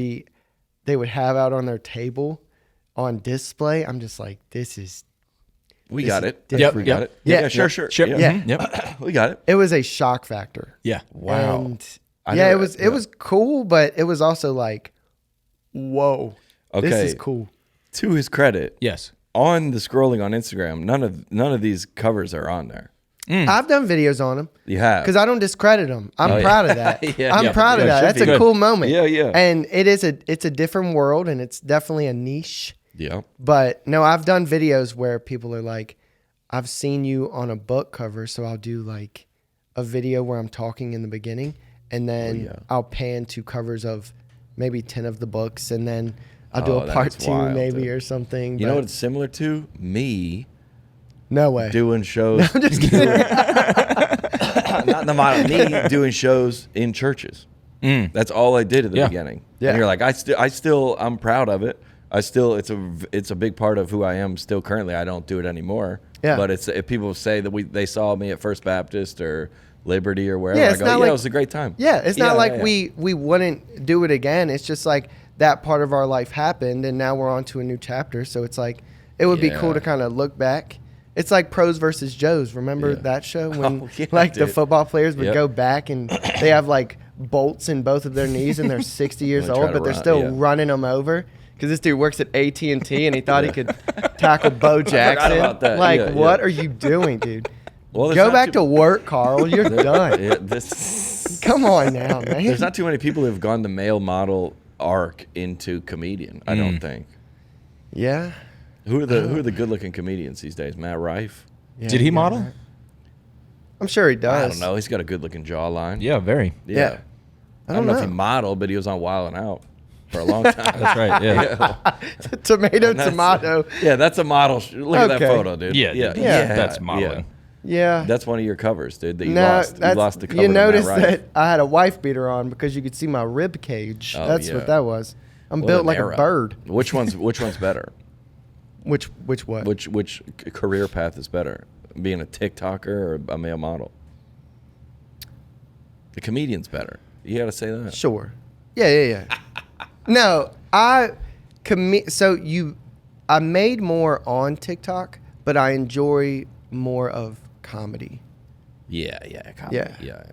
have out on their table on display. I'm just like, We got it. Yep, We got yep. it. Yeah, Yeah, sure, yep. sure. Sure. Yeah. Mhm. Yep. We got it. it was a shock factor. Yeah. Wow. And I yeah, never- it was cool, but it was also like, whoa, this Okay. is cool. To his credit, Yes. on the scrolling on Instagram, none of these covers are on there. I've done videos on them. You have. Because I don't discredit them. I'm Oh, yeah. proud of that. Yeah. I'm Yeah. proud of Yeah, that. should That's be. a Good. cool moment. Yeah, yeah. And it's a different world, and it's definitely a niche. Yeah. But no, I've done videos where people are like, I've seen you on a book cover, so I'll do like a video where I'm talking in the beginning, and then I'll pan to covers of maybe 10 of the books, and then I'll do Oh, a that's part 2 wild, maybe dude. or something. You know but what it's similar to? Me no way. doing shows. I'm just kidding. Not in the model. Me doing shows in churches. That's all I did at the Yeah. beginning. Yeah. And you're like, I'm proud of it. It's a big part of who I am still currently. I don't do it anymore. Yeah. But it's if people say that they saw me at First Baptist or Liberty or wherever, Yeah, I it's go, not yeah, like- it was a great time. Yeah, it's not like yeah. we wouldn't do it again. It's just like that part of our life happened, and now we're on to a new chapter. So it's like it would be Yeah. cool to kind of look back. It's like Pros versus Joes. Remember Yeah. that show when Oh, yeah, like the dude. football players would Yep. go back and they have like bolts in both of their knees and they're 60 years They try old, to but they're run, still yeah. running them over because this dude works at AT&T and he thought he could tackle Bo Jackson. about that. Like, Yeah, what yeah. are you doing, dude? Well, there's Go not back too- to work, Carl. You're done. Yeah, this. Come on now, man. There's not too many people who have gone the male model arc into comedian. I don't think. Yeah. Who are the good looking comedians these days? Matt Rife. Yeah, Did he you got model? that. I'm sure he does. I don't know. He's got a good looking jawline. Yeah, very. Yeah. I don't know if he modeled, but he was on Wild 'N Out for a long time. That's right. Yeah. Tomato, That's- tomato. Yeah, that's a model. Look at that Okay. photo, dude. Yeah. That's modeling. Yeah. That's one of your covers, dude. That you No, lost. You that's- lost the cover. You to Matt noticed Rife. that I had a wife beater on because you could see my rib cage. Oh, That's yeah. what that was. I'm What built an like era. a bird. Which one's better? Which what? Which career path is better? Being a TikToker or a male model? The comedian's better. You got to say that. Sure. Yeah. No, I made more on TikTok, but I enjoy more of comedy. Yeah. Comedy. Yeah. Yeah.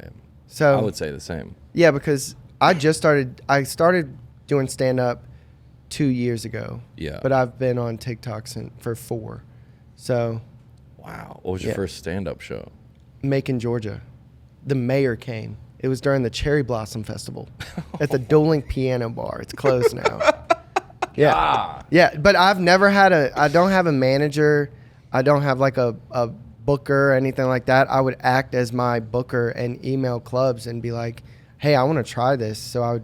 So I would say the same. yeah, because I started doing stand up 2 years ago. Yeah. But I've been on TikTok for 4. So Wow. What was your Yeah. first stand-up show? Macon, Georgia. The mayor came. It was during the Cherry Blossom Festival at the Dueling Piano Bar. It's closed now. Yeah. Yeah, but I don't have a manager. I don't have like a booker or anything like that. I would act as my booker and email clubs and be like, hey, I want to try this. So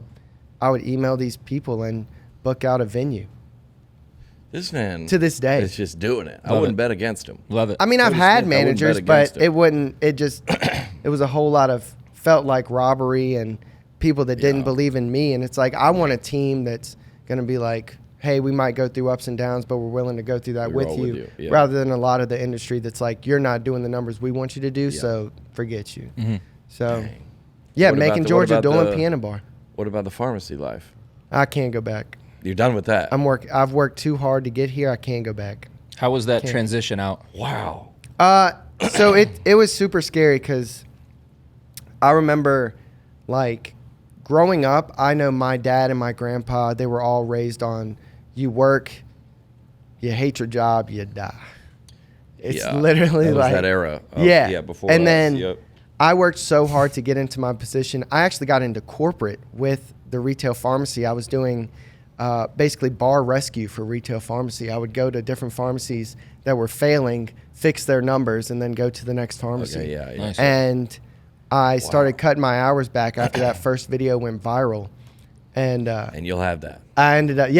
I would email these people and book out a venue. This man To this day. is just doing it. I Love wouldn't it. bet against him. Love it. I mean, I've Cody had Smith, I wouldn't managers, bet but against him. it was a whole lot of, felt like robbery and people that didn't Yeah. believe in me. And it's like, I want a team that's going to be like, hey, we might go through ups and downs, but we're willing to go through that We with roll you. with you, yeah. Rather than a lot of the industry that's like, you're not doing the numbers we want you to do, so forget you. So, Dang. yeah, What about Macon, the- Georgia, what about Dueling the- Piano Bar. What about the pharmacy life? I can't go back. You're done with that? I've worked too hard to get here. I can't go back. How was that transition out? Wow. So it was super scary because I remember, like, growing up, I know my dad and my grandpa, they were all raised on, you work, you hate your job, you die. It's Yeah. literally That was like that era. Of, yeah. Before And us. then Yep. I worked so hard to get into my position. I actually got into corporate with the retail pharmacy. I was doing basically bar rescue for retail pharmacy. I would go to different pharmacies that were failing, fix their numbers, and then go to the next pharmacy. Okay, yeah. Nice. And I started cutting my hours back after that first video went viral. And And you'll have that. I ended up,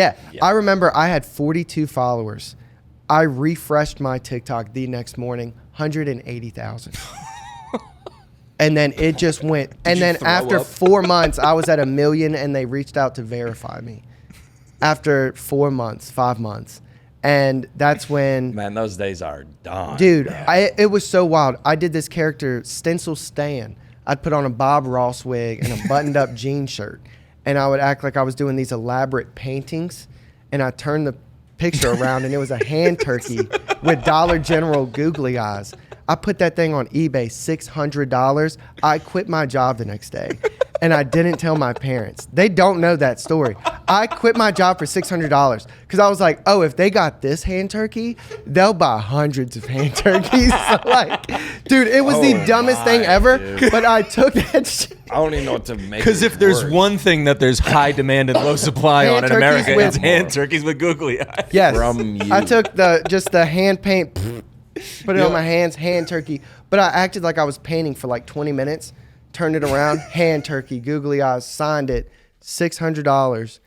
I remember I had 42 followers. I refreshed my TikTok the next morning, 180,000. And then it just went. And then throw after up? 4 months, I was at 1 million and they reached out to verify me. After 4 months, 5 months. And that's when, Man, those days are done. dude, it was so wild. I did this character, Stencil Stan. I'd put on a Bob Ross wig and a buttoned up jean shirt. And I would act like I was doing these elaborate paintings. And I turned the picture around and it was a hand turkey with Dollar General googly eyes. I put that thing on eBay, $600. I quit my job the next day. And I didn't tell my parents. They don't know that story. I quit my job for $600 because I was like, oh, if they got this hand turkey, they'll buy hundreds of hand turkeys. So like, dude, it was the dumbest thing ever. dude. But I took that shit. I don't even know what to make. Because it if there's worse. one thing that there's high demand and low supply Hand on in turkeys America, with- it's hand turkeys with googly eyes. Yes. From you. I took just the hand paint, put it on my hands, hand turkey. But I acted like I was painting for like 20 minutes, turned it around, hand turkey, googly eyes, signed it, $600.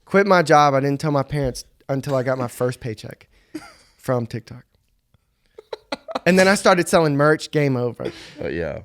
Quit my job. I didn't tell my parents until I got my first paycheck from TikTok. And then I started selling merch, game over. Yeah.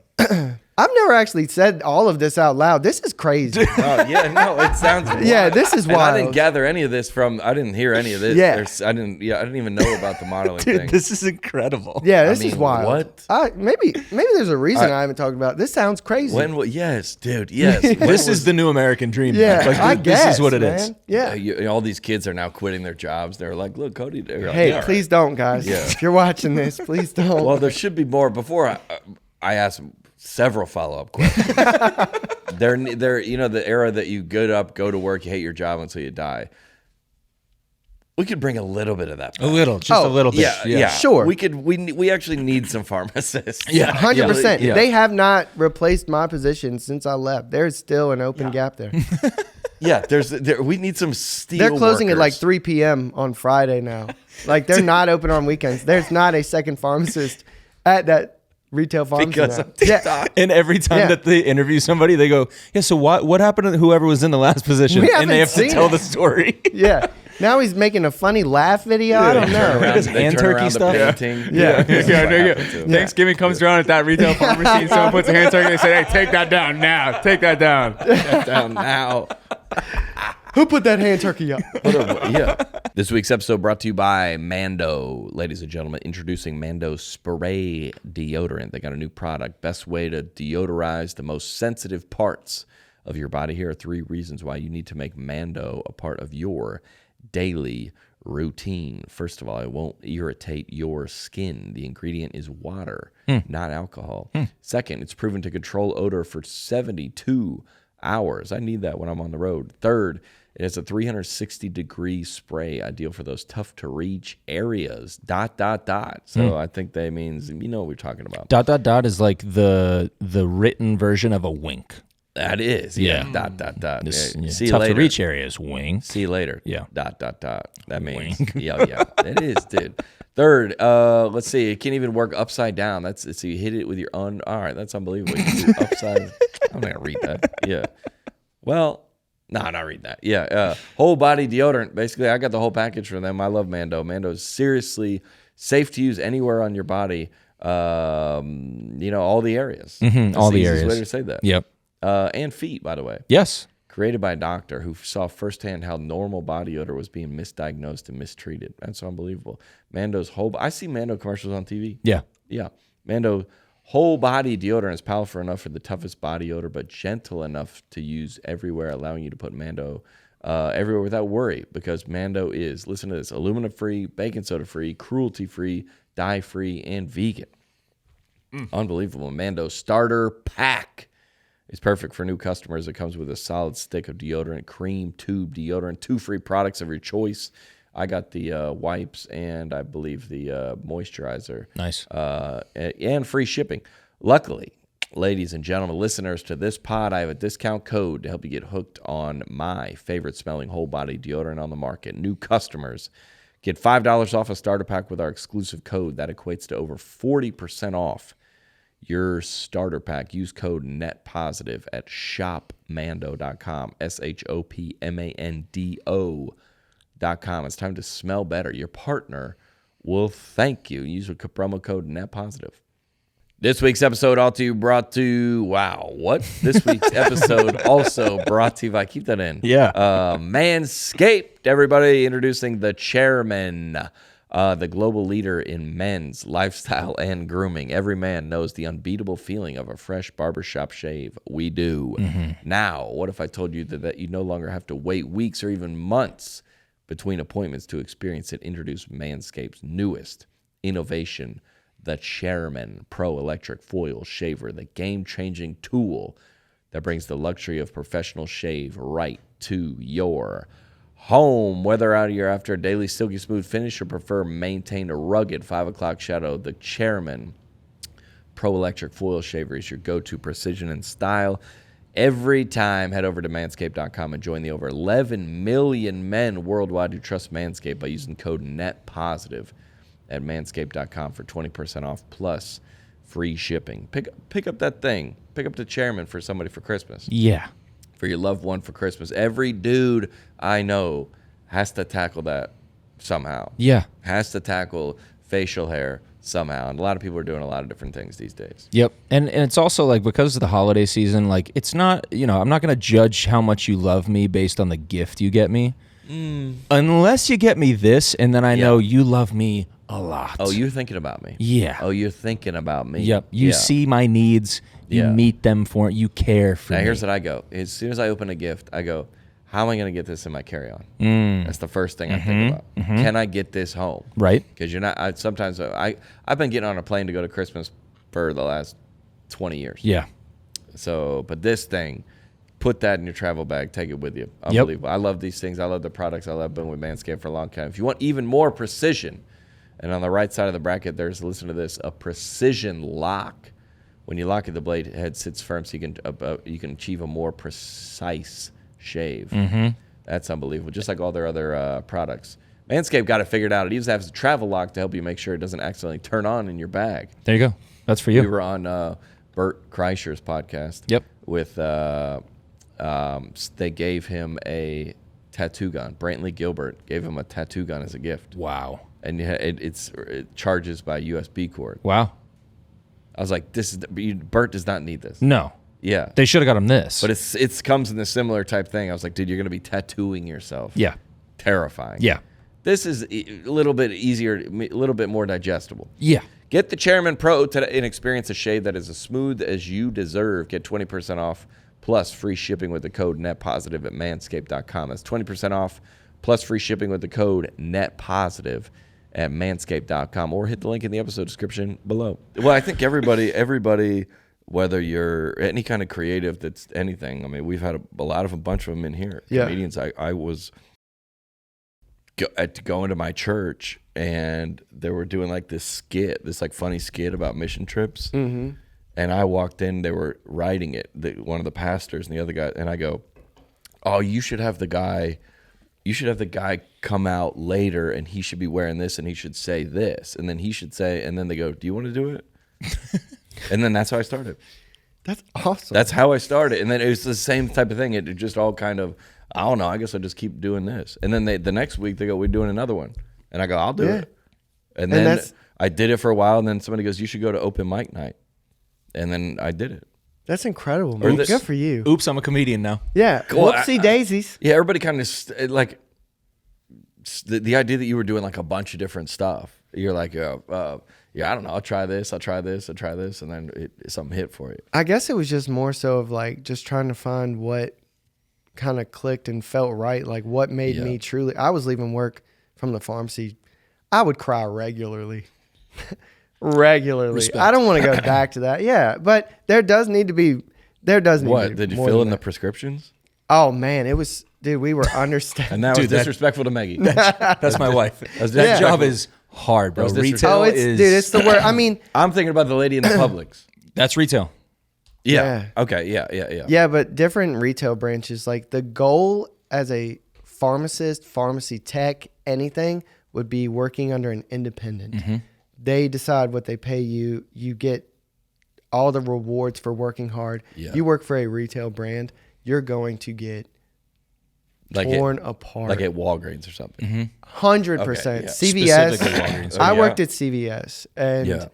I've never actually said all of this out loud. This is crazy. Oh, yeah, no, it sounds wild. Yeah, this is And I didn't wild. gather any of this from, I didn't hear any of this. Yeah. I didn't even know about the modeling thing. This is incredible. Yeah, this I mean, is wild. what? Maybe there's a reason I haven't talked about it. This sounds crazy. Yes, dude, yes. This is the new American dream. Yeah, man. Like, I this guess, is what it man. is. Yeah. All these kids are now quitting their jobs. They're like, look, Cody. They're like, Hey, yeah, please don't, guys. Yeah. If you're watching this, please don't. Well, there should be more. Before I asked several follow-up questions. They're the era that you go to work, you hate your job until you die. We could bring a little bit of that back. A little, just a little bit. Yeah. Sure. We actually need some pharmacists. Yeah. 100%. Yeah. They have not replaced my position since I left. There's still an open gap there. Yeah, we need some steel They're closing at like workers. 3 p.m. on Friday now. Like, they're not open on weekends. There's not a second pharmacist at that retail pharmacy Because now. of TikTok. And every time Yeah. that they interview somebody, they go, "Yeah, so what happened to whoever was in the last position?" We And they have haven't to seen tell it. the story. Yeah. Now he's making a funny laugh video. I don't know. Does They hand turn turkey around the stuff? painting. Yeah. That's Yeah, what no, happened to him. Thanksgiving comes around at that retail pharmacy and someone puts a hand turkey. They say, "Hey, take that down now. Take that down." Down now. Who put that hand turkey up? Yeah. This week's episode brought to you by Mando. Ladies and gentlemen, introducing Mando Spray Deodorant. They got a new product. Best way to deodorize the most sensitive parts of your body. Here are 3 reasons why you need to make Mando a part of your daily routine. First of all, it won't irritate your skin. The ingredient is water, not alcohol. Second, it's proven to control odor for 72 hours. I need that when I'm on the road. Third, it has a 360-degree spray, ideal for those tough-to-reach areas. ... So I think that means, you know what we're talking about. ... is like the written version of a wink. That is. Yeah. This, Yeah, See you tough later. to reach areas, wink. See you later. Yeah. ... That means, yeah. It is, dude. Third, let's see. It can't even work upside down. So you hit it with your all right, that's unbelievable. You can do upside. I'm not gonna read that. Yeah. Well, no, not read that. Yeah. Whole body deodorant. Basically, I got the whole package from them. I love Mando. Mando is seriously safe to use anywhere on your body. All the areas. That's all the easiest areas. way to say that. Yep. And feet, by the way. Yes. Created by a doctor who saw firsthand how normal body odor was being misdiagnosed and mistreated. That's unbelievable. Mando's I see Mando commercials on TV. Yeah. Yeah. Mando whole body deodorant is powerful enough for the toughest body odor, but gentle enough to use everywhere, allowing you to put Mando everywhere without worry, because Mando is, listen to this, aluminum-free, baking soda-free, cruelty-free, dye-free, and vegan. Unbelievable. Mando Starter Pack. It's perfect for new customers. It comes with a solid stick of deodorant, cream, tube deodorant, 2 free products of your choice. I got the wipes and I believe the moisturizer. Nice. And free shipping. Luckily, ladies and gentlemen, listeners to this pod, I have a discount code to help you get hooked on my favorite smelling whole body deodorant on the market. New customers get $5 off a starter pack with our exclusive code. That equates to over 40% off your starter pack. Use code NETPOSITIVE at shopmando.com, shopmando.com. It's time to smell better. Your partner will thank you. Use the promo code NETPOSITIVE. This week's episode This week's episode also brought to you by, keep that in. Yeah. Manscaped, everybody, introducing the chairman, the global leader in men's lifestyle and grooming. Every man knows the unbeatable feeling of a fresh barbershop shave. We do. Now, what if I told you that you no longer have to wait weeks or even months between appointments to experience it? Introduce Manscaped's newest innovation, the Chairman Pro Electric Foil Shaver, the game-changing tool that brings the luxury of professional shave right to your home. Whether you're after a daily silky smooth finish or prefer maintain a rugged 5 o'clock shadow, the Chairman Pro Electric Foil Shaver is your go-to precision and style. Every time, head over to manscaped.com and join the over 11 million men worldwide who trust Manscaped by using code NETPOSITIVE at manscaped.com for 20% off plus free shipping. Pick up that thing. Pick up the Chairman for somebody for Christmas. Yeah. For your loved one for Christmas. Every dude I know has to tackle that somehow. Yeah. Has to tackle facial hair somehow. And a lot of people are doing a lot of different things these days. Yep. And it's also like, because of the holiday season, like, it's not, I'm not going to judge how much you love me based on the gift you get me. Unless you get me this, and then I know you love me a lot. Oh, you're thinking about me. Yeah. Oh, you're thinking about me. Yep. You see my needs. You meet them for it. You care for now, me. here's what I go. As soon as I open a gift, I go, how am I going to get this in my carry-on? That's the first thing I think about. Can I get this home? Right. Because you're not. I've been getting on a plane to go to Christmas for the last 20 years. Yeah. So, but this thing, put that in your travel bag. Take it with you. Unbelievable. I love these things. I love the products. I love being with Manscaped for a long time. If you want even more precision, and on the right side of the bracket, there's, listen to this, a precision lock. When you lock it, the blade head sits firm, so you can achieve a more precise shave. Mm-hmm. That's unbelievable. Just like all their other products. Manscaped got it figured out. It even has a travel lock to help you make sure it doesn't accidentally turn on in your bag. There you go. That's for you. We were on Bert Kreischer's podcast. Yep. With they gave him a tattoo gun. Brantley Gilbert gave him a tattoo gun as a gift. Wow. And it charges by USB cord. Wow. I was like, Bert does not need this. No. Yeah. They should have got him this. But it comes in a similar type thing. I was like, dude, you're going to be tattooing yourself. Yeah. Terrifying. Yeah. This is a little bit easier, a little bit more digestible. Yeah. Get the Chairman Pro today and experience a shave that is as smooth as you deserve. Get 20% off plus free shipping with the code NETPOSITIVE at manscaped.com. That's 20% off plus free shipping with the code NETPOSITIVE at manscaped.com, or hit the link in the episode description below. Well, I think everybody, whether you're any kind of creative that's anything, I mean, we've had a bunch of them in here. Yeah. Comedians. I was going to my church, and they were doing like this like funny skit about mission trips. Mm-hmm. And I walked in, they were writing it, one of the pastors and the other guy, and I go, oh, you should have the guy come out later, and he should be wearing this, and he should say this, and then he should say, and then they go, do you want to do it? And then that's how I started. That's awesome. That's how I started. And then it was the same type of thing. It just all kind of, I don't know, I guess I'll just keep doing this. And then the next week they go, we're doing another one. And I go, I'll do it. And then I did it for a while, and then somebody goes, you should go to open mic night. And then I did it. That's incredible, man. Good for you. Oops, I'm a comedian now. Yeah. Well, Whoopsie daisies. Yeah, everybody kind of like the idea that you were doing like a bunch of different stuff. You're like, yeah, I don't know. I'll try this, and then something hit for you. I guess it was just more so of like just trying to find what kind of clicked and felt right. Like what made me truly. I was leaving work from the pharmacy. I would cry regularly. Respect. I don't want to go back to that. Yeah, but there does need to be. What did you more fill than in the that. prescriptions? Oh man, it was. Dude, we were understaffed. And that was disrespectful to Maggie. That's my wife. That's That yeah. job is hard, bro. That was Retail Oh, is. dude, it's the word. I mean, I'm thinking about the lady in the Publix. That's retail. Yeah. Okay. Yeah. yeah, but different retail branches. Like the goal as a pharmacist, pharmacy tech, anything would be working under an independent. Mm-hmm. They decide what they pay you. You get all the rewards for working hard. Yeah. You work for a retail brand, you're going to get torn apart. Like at Walgreens or something. 100%. Okay, yeah. CVS. Specifically Walgreens. I yeah. worked at CVS, and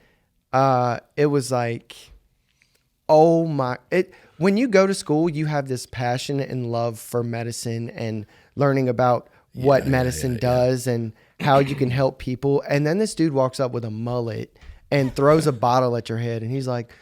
it was like, oh my! When you go to school, you have this passion and love for medicine and learning about what medicine does and how you can help people. And then this dude walks up with a mullet and throws a bottle at your head, and he's like,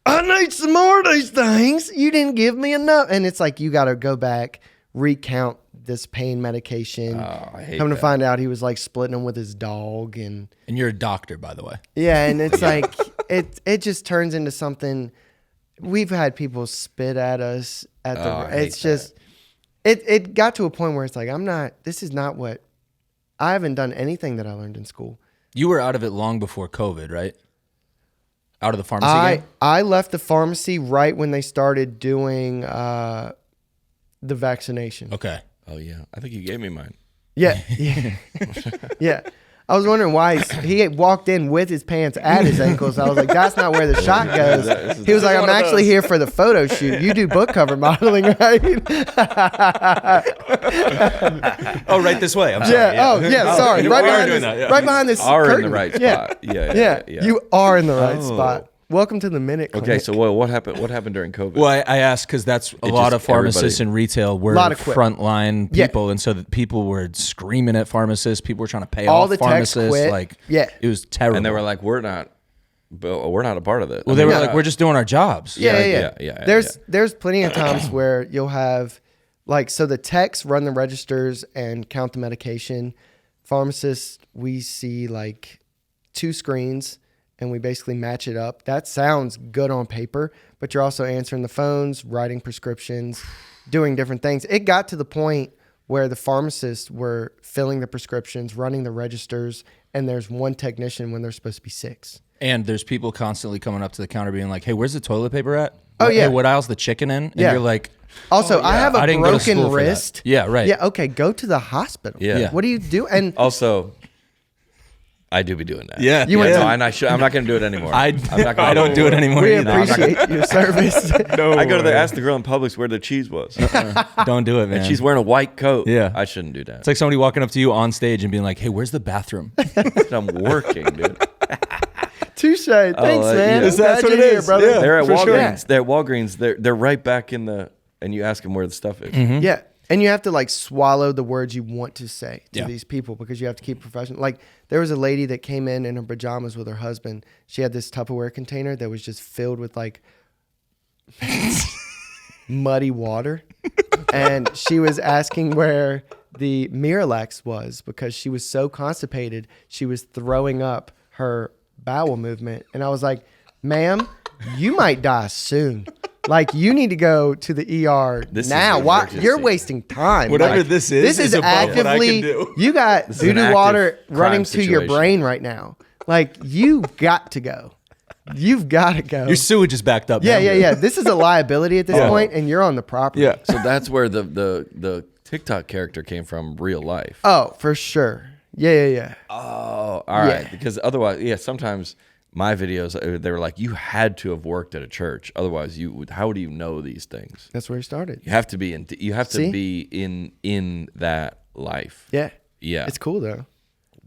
"I need some more of these things. You didn't give me enough." And it's like you got to go back, recount this pain medication. I hate Come to that. find out, he was like splitting them with his dog, and And you're a doctor, by the way. yeah, and it's like it just turns into something. We've had people spit at us at the. I hate It's just it got to a point where it's like this is not what I haven't done anything that I learned in school. You were out of it long before COVID, right? Out of the pharmacy game? I left the pharmacy right when they started doing the vaccination. Okay. Oh yeah, I think you gave me mine. Yeah. Yeah. I was wondering why he walked in with his pants at his ankles. I was like, that's not where the shot goes. He was like, I'm actually here for the photo shoot. You do book cover modeling, right? Oh, right this way. I'm sorry. Yeah. Oh, yeah. Sorry. we Right are behind doing this. that, yeah. Right behind this. Are in curtain. the right Yeah. spot. Yeah. Yeah. You are in the right Oh. spot. Welcome to the Minute Clinic. Okay, so what happened? What happened during COVID? Well, I asked because that's a lot of pharmacists in retail were Lot of quit. frontline Yeah. people, and so that people were screaming at pharmacists. People were trying to pay All off the techs pharmacists. quit. Like, Yeah. it was terrible. And they were like, we're not a part of it. well, they were like, we're just doing our jobs. Yeah. Yeah. There's plenty of times where you'll have so the techs run the registers and count the medication. Pharmacists, we see like 2 screens and we basically match it up. That sounds good on paper, but you're also answering the phones, writing prescriptions. doing different things. It got to the point where the pharmacists were filling the prescriptions, running the registers, and there's one technician when there's supposed to be 6. And there's people constantly coming up to the counter being like, hey, where's the toilet paper at? Oh, yeah. Hey, what aisle's the chicken in? And you're like, also, I have a I didn't go to broken school for that. wrist. Yeah, right. Yeah, okay, go to the hospital. Yeah. What do you do? And Also, I do be doing that. Yeah. You went No, to- and I'm not going to do it anymore. I I'm not gonna I don't do it anymore we either. appreciate your service. No I go to way. ask the girl in Publix where the cheese was. Don't do it, man. And she's wearing a white coat. Yeah. I shouldn't do that. It's like somebody walking up to you on stage and being like, hey, where's the bathroom? I'm working, dude. Touche. Thanks, man. yeah. I'm That's glad what you're it here, is. brother. Yeah. They're at For sure. Walgreens. They're at Walgreens. They're right back in the, and you ask them where the stuff is. Yeah. And you have to like swallow the words you want to say to Yeah. these people because you have to keep professional. Like there was a lady that came in her pajamas with her husband. She had this Tupperware container that was just filled with like muddy water. And she was asking where the Miralax was because she was so constipated. She was throwing up her bowel movement. And I was like, ma'am, you might die soon. Like you need to go to the ER This is now. an Why emergency. you're wasting time? Whatever Like, this is above what I can do. You got This is an doo-doo active water running crime to your situation. brain right now. Like you got to go. You've got to go. Your sewage is backed up. Yeah, now. yeah, yeah. This is a liability at this Yeah. point, and you're on the property. Yeah. So that's where the TikTok character came from, real life. Oh, for sure. Yeah, yeah, yeah. Oh, all right. Yeah. Because otherwise, sometimes my videos, they were like, you had to have worked at a church. Otherwise, how do you know these things? That's where he started. You have to be in. You have to See? be in that life. Yeah. Yeah. It's cool though.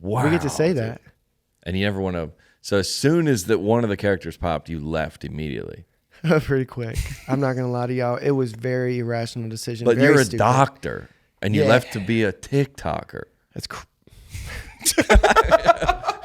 Wow. We get to say dude. that. And you never want to. So as soon as that one of the characters popped, you left immediately. Pretty quick. I'm not gonna lie to y'all. It was very irrational decision. But very you're a stupid. doctor, and you Yeah. left to be a TikToker. That's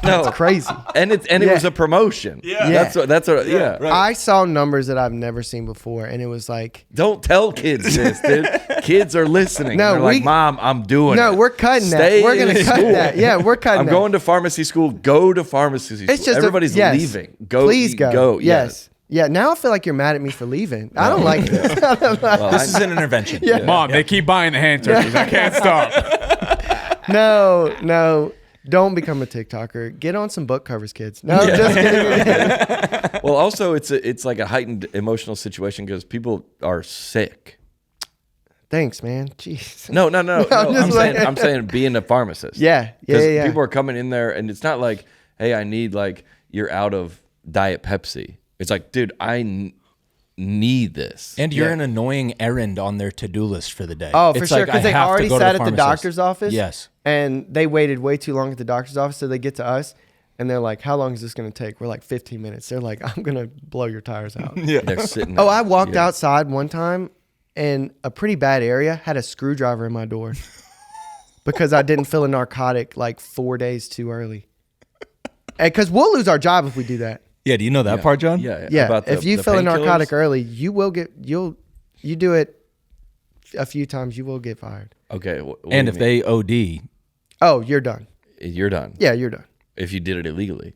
No, crazy. and it Yeah. was a promotion. Yeah. That's what. Yeah. I saw numbers that I've never seen before, and it was like, Don't tell kids this, dude. Kids are listening. No, They're like, Mom, I'm doing it. no, we're cutting Stay that. We're gonna in cut school. that. Yeah, we're cutting I'm that. going to pharmacy school. Go to pharmacy school. It's just Everybody's yes. leaving. Go. Please go. Go. Yes. Yeah. Now I feel like you're mad at me for leaving. I don't like this. Well, This is an intervention. Yeah. Mom, they keep buying the hand turkeys. I can't stop. No. Don't become a TikToker. Get on some book covers, kids. No, just kidding. well, also it's like a heightened emotional situation because people are sick. Thanks, man. Jeez. No. I'm just I'm saying being a pharmacist. Yeah. 'Cause Yeah. people are coming in there, and it's not like, hey, I need like you're out of Diet Pepsi. It's like, dude, I need this. And you're an annoying errand on their to-do list for the day. Oh, for It's sure. like, I Because they have to already go to sat at the pharmacist. doctor's office. Yes. And they waited way too long at the doctor's office. So they get to us and they're like, how long is this going to take? We're like 15 minutes. They're like, I'm going to blow your tires out. They're sitting. Oh, I walked yeah. outside one time in a pretty bad area, had a screwdriver in my door because I didn't fill a narcotic like 4 days too early. Because we'll lose our job if we do that. Yeah, do you know that part, John? Yeah. Yeah. About If you the fill a narcotic painkillers? early, you do it a few times, you will get fired. Okay. What And do if you they OD, Oh, you're done. mean? You're done. Yeah, you're done. If you did it illegally.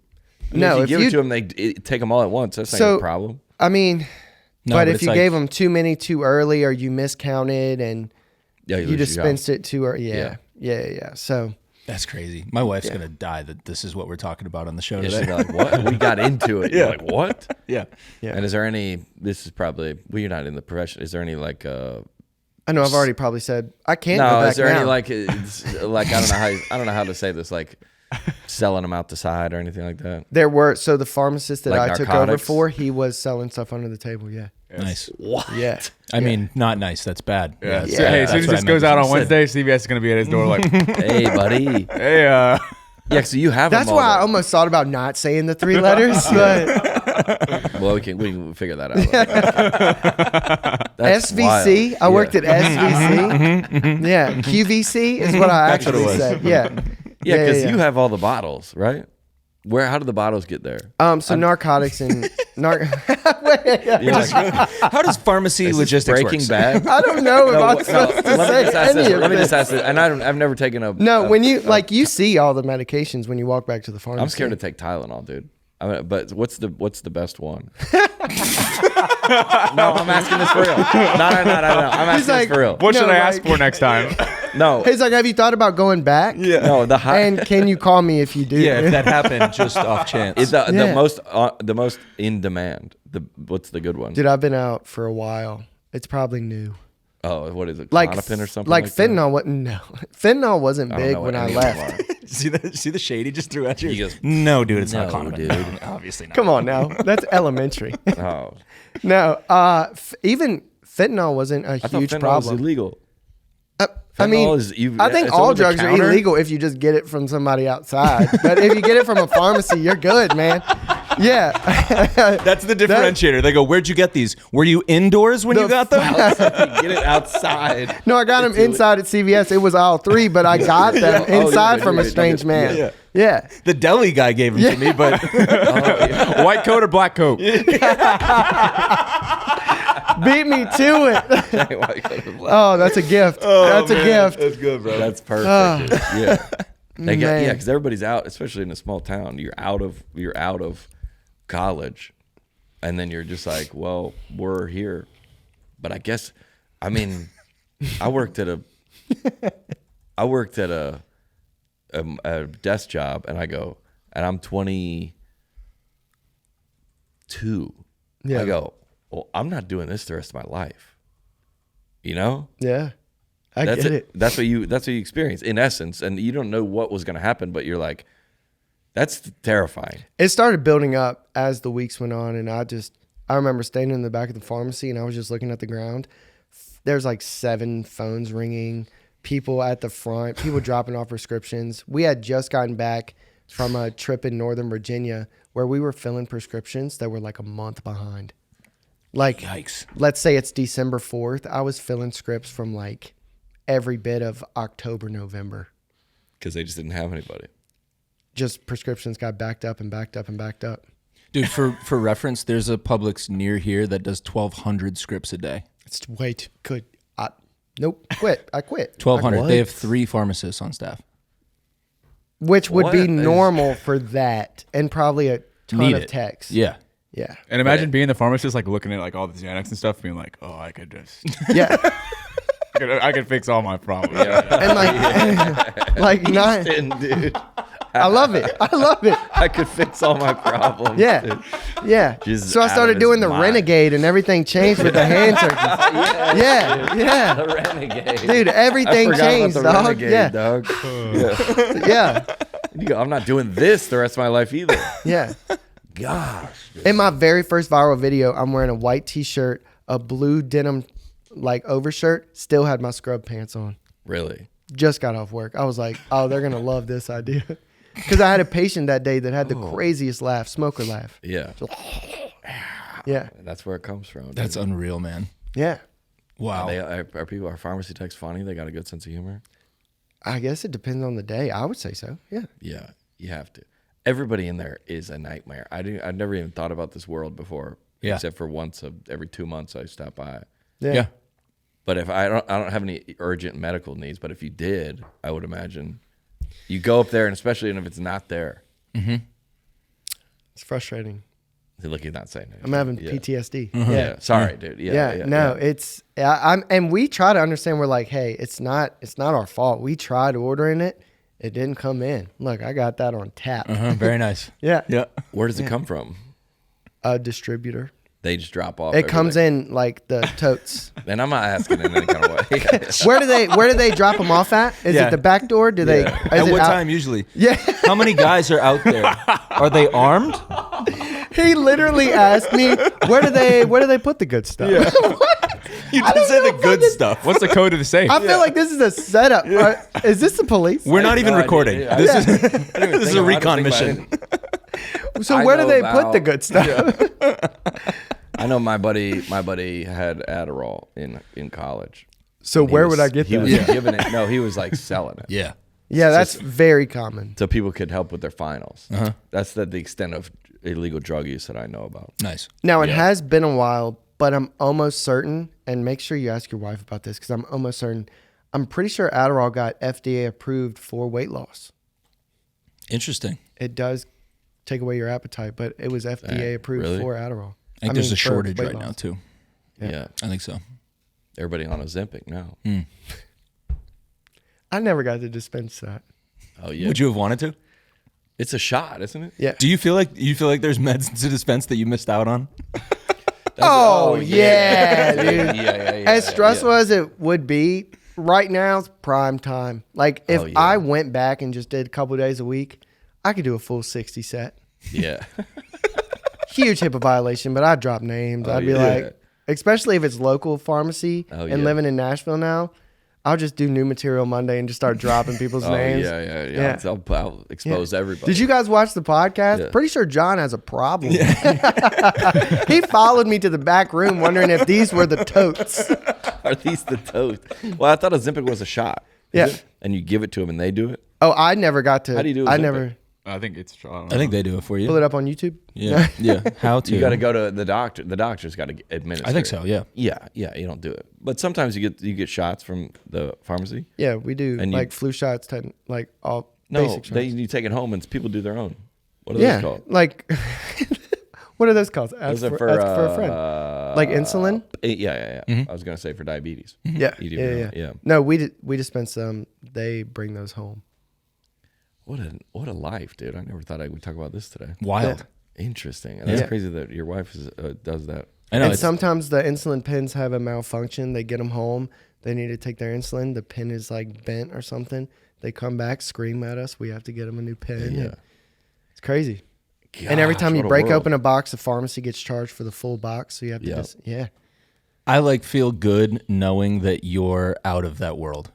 I mean, No, if if you give you- it to them, they take them all at once. That's not So- a problem. I mean, No, but but if it's you like- gave them too many too early or you miscounted and Yeah, you lose your job. dispensed it too early. Yeah. So that's crazy. My wife's going to die that this is what we're talking about on the show Yeah, she's today. like, what? We got into it. You're like, what? Yeah. yeah. And is there any? This is probably. Well, you're not in the profession. Is there any like? I know I've already probably said I can't go No. back Is there now. any like? It's, like I don't know how to say this. Like selling them out the side or anything like that. There were so the pharmacist that Like I took over narcotics? for, he was selling stuff under the table. Yeah. Nice. What? Yeah. I mean, not nice. That's bad. Yeah. That's- So, hey, as soon that's as what this I goes meant out to on say. Wednesday, CBS is going to be at his door like, Hey, buddy. hey, Yeah. So you have. That's them all why I there. almost thought about not saying the 3 letters, but Well, we can figure that out. That's SVC. wild. I worked Yeah. at SVC. Yeah. QVC is what I That's what it actually was. said. Yeah. Yeah, because yeah. you have all the bottles, right? How do the bottles get there? So narcotics and You're like, How does pharmacy is this logistics Breaking works? Bad. I don't know if No, I'm no, supposed to let me say just ask any this. of Let me just this. ask this. And I've never taken a. No, when you you see all the medications when you walk back to the pharmacy. I'm scared to take Tylenol, dude. But what's the best one? No, I'm asking this for real. No. I'm asking like, this for real. What should No, I ask like- for next time? No, He's like, have you thought about going back? Yeah. no. The high. And can you call me if you do? Yeah, if that happened just off chance. It's the Yeah. the most in demand. What's the good one? Dude, I've been out for a while. It's probably new. Oh, what is it? Like Klonopin or something? Like that? fentanyl wasn't. No, fentanyl wasn't I don't big know when what I any of them left. are. see the shade he just threw at you? He goes, no, dude, it's "No, not Connor. dude." Obviously not. Come on now, that's elementary. Oh, No, even fentanyl wasn't a I thought huge fentanyl problem. was illegal. I mean, Fentanyl is- I think it's all over the drugs are counter? illegal if you just get it from somebody outside. But if you get it from a pharmacy, you're good, man. Yeah. That's the differentiator. They go, "Where'd you get these? Were you indoors when you got them?" Get it outside. No, I got them inside at CVS. It was aisle 3, but I got them Oh, inside yeah, from yeah, a yeah, strange yeah, man. yeah. Yeah. The deli guy gave them to me, but White coat or black coat? Beat me to it. Oh, that's a gift. That's a gift. That's good, bro. That's perfect. dude. Yeah. Man. Yeah, because everybody's out, especially in a small town. You're out of college, and then you're just like, well, we're here. But I guess, I mean, I worked at a desk job, and I'm 22. Yeah. I go, well, I'm not doing this the rest of my life. You know? Yeah. I That's get it. That's what you experience in essence, and you don't know what was going to happen, but you're like, that's terrifying. It started building up as the weeks went on, and I remember standing in the back of the pharmacy, and I was just looking at the ground. There's like 7 phones ringing, people at the front, people dropping off prescriptions. We had just gotten back from a trip in Northern Virginia where we were filling prescriptions that were like a month behind. Like, Yikes. let's say it's December 4th. I was filling scripts from like every bit of October, November. Because they just didn't have anybody. Just prescriptions got backed up and backed up and backed up. Dude, for reference, there's a Publix near here that does 1,200 scripts a day. It's way too good. Nope, quit. I quit. 1,200. What? They have 3 pharmacists on staff. Which would What be is- normal for that, and probably a ton Need of it. texts. Yeah. Yeah. And imagine being the pharmacist, like looking at like all the Xanax and stuff, being like, "Oh, I could just, Yeah. I could fix all my problems." And like, like not. Dude, I love it. I love it. I could fix all my problems. Yeah. dude. Yeah. Just So I out started of doing his the mind. renegade, and everything changed with the hand turkeys. Yeah. The renegade. Dude, everything I forgot changed, about the dog. renegade, Yeah. dog. Yeah. You go, I'm not doing this the rest of my life either. Yeah. Gosh. In my very first viral video, I'm wearing a white t-shirt, a blue denim like overshirt, still had my scrub pants on. Really? Just got off work. I was like, oh, they're going to love this idea. Because I had a patient that day that had the craziest laugh, smoker laugh. Yeah. Yeah. That's where it comes from. dude. That's unreal, man. Yeah. Wow. Are pharmacy techs funny? They got a good sense of humor? I guess it depends on the day. I would say so. Yeah. Yeah, you have to. Everybody in there is a nightmare. I've never even thought about this world before. Yeah. Except for once every 2 months I stop by. yeah. But if I don't have any urgent medical needs, but if you did, I would imagine you go up there, and especially if it's not there. It's frustrating. Look, he's not saying it. I'm having Yeah. PTSD. Yeah. Sorry, dude. Yeah. No, it's and we try to understand. We're like, hey, it's not our fault. We tried ordering it. It didn't come in. Look, I got that on tap. Very nice. Yeah. Yeah. Where does it come from? A distributor. They just drop off. It comes everything. in like the totes. And I'm not asking in any kind of way. Where do they drop them off at? Is Yeah. it the back door? Do they? Yeah. Is At it what out- time usually? Yeah. How many guys are out there? Are they armed? He literally asked me, where do they put the good stuff? You I didn't don't say know the if good I did- stuff. What's the code of the safe? I feel like this is a setup. Is this the police? We're not even no idea. recording. Yeah. This is I didn't even this is think a about it. recon I didn't mission. think about So I where do know they put the about- good stuff? I know my buddy had Adderall in college. So And he where was- would I get he that? was giving it. No, he was like selling it. Yeah. Yeah, that's very common. So people could help with their finals. That's the extent of illegal drug use that I know about. Nice. Now, it Yeah. has been a while, but I'm almost certain, and make sure you ask your wife about this because I'm almost certain. I'm pretty sure Adderall got FDA approved for weight loss. Interesting. It does take away your appetite, but it was FDA approved really? for Adderall. I think there's a for shortage weight right now loss. too. Yeah. I think so. Everybody on Ozempic now. I never got to dispense that. Oh yeah. Would you have wanted to? It's a shot, isn't it? Yeah. Do you feel like there's meds to dispense that you missed out on? Yeah, dude. Yeah. As stressful as it would be, right now it's prime time. Like if Oh, yeah. I went back and just did a couple days a week, I could do a full 60 set. Yeah. Huge HIPAA violation, but I'd drop names. I'd be yeah. like, especially if it's local pharmacy Oh, and yeah. living in Nashville now, I'll just do new material Monday and just start dropping people's Oh names. yeah. Yeah. I'll expose everybody. Did you guys watch the podcast? Yeah. Pretty sure John has a problem. He followed me to the back room wondering if these were the totes. Are these the toast? Well, I thought Ozempic was a shot. Yeah. Is it? And you give it to them and they do it. Oh, I never got to. How do you do I Ozempic? never I think it's. I think they do it for you. pull it up on YouTube. Yeah. Yeah. How to? You got to go to the doctor. The doctor's got to administer. I think it. so. Yeah. Yeah. You don't do it, but sometimes you get shots from the pharmacy. Yeah, we do And you- like flu shots, like all No, basic shots. you take it home and people do their own. What are yeah, those called? like what are those called? Ask Those are for, for ask for a friend. Like insulin. Yeah. I was gonna say for diabetes. Yeah, You do your own, yeah. No, we dispense them. They bring those home. What a life, dude! I never thought I would talk about this today. Wild. Interesting. And that's Yeah. crazy that your wife does that. I know. And It's, sometimes the insulin pins have a malfunction. They get them home. They need to take their insulin. The pin is like bent or something. They come back, scream at us. We have to get them a new pin. Yeah. It's crazy. And every Gosh, time you what a break world. open a box, the pharmacy gets charged for the full box. So you have to Yeah. yeah. I like feel good knowing that you're out of that world.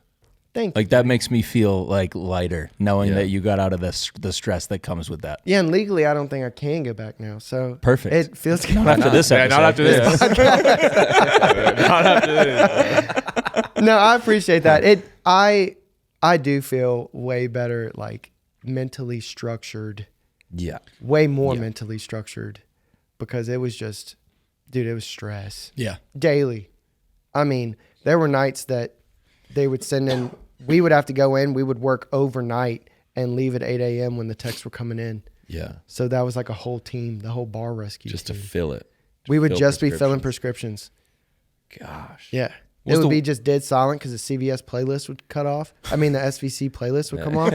Thank you. Like that makes me feel like lighter knowing Yeah. that you got out of the stress that comes with that. Yeah, and legally, I don't think I can go back now. So Perfect. It feels good. After this Yeah, episode. not after this. Not after this. No, I appreciate that. I do feel way better, like mentally structured, Yeah. way more mentally structured, because it was just, dude, it was stress Yeah. daily. I mean, there were nights that they would send in. We would have to go in. We would work overnight and leave at 8 a.m. when the texts were coming in. Yeah. So that was like a whole team, the whole bar rescue Just team. to fill it. We would fill just be filling prescriptions. prescriptions. Gosh. Yeah. What's It would the- be just dead silent because the CVS playlist would cut off. I mean, the SVC playlist would come off.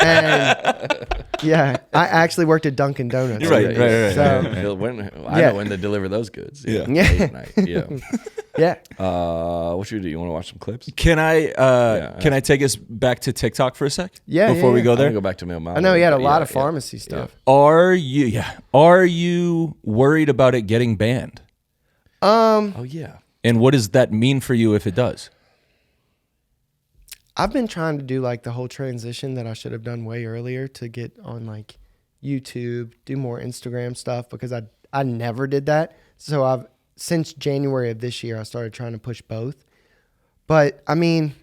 And yeah, I actually worked at Dunkin' Donuts. You're right, right. So, I Yeah. know when to deliver those goods. Yeah. Late at night. Yeah. yeah. What should we do? You want to watch some clips? Can I take us back to TikTok for a sec? Yeah, Before yeah, we yeah. go I'm gonna there? go back to Mail Mile. I know he had a but lot yeah, of pharmacy stuff. Are you worried about it getting banned? Oh yeah. And what does that mean for you if it does? I've been trying to do like the whole transition that I should have done way earlier to get on like YouTube, do more Instagram stuff because I never did that. So since January of this year, I started trying to push both. But I mean,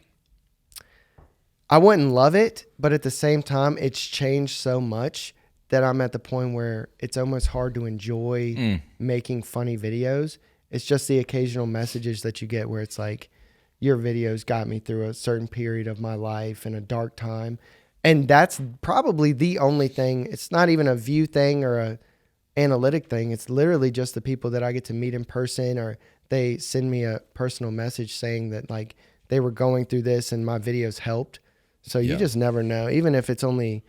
I wouldn't love it, but at the same time, it's changed so much that I'm at the point where it's almost hard to enjoy making funny videos. It's just the occasional messages that you get where it's like, your videos got me through a certain period of my life and a dark time. And that's probably the only thing. It's not even a view thing or a analytic thing. It's literally just the people that I get to meet in person, or they send me a personal message saying that like they were going through this and my videos helped. So you just never know. Even if it's only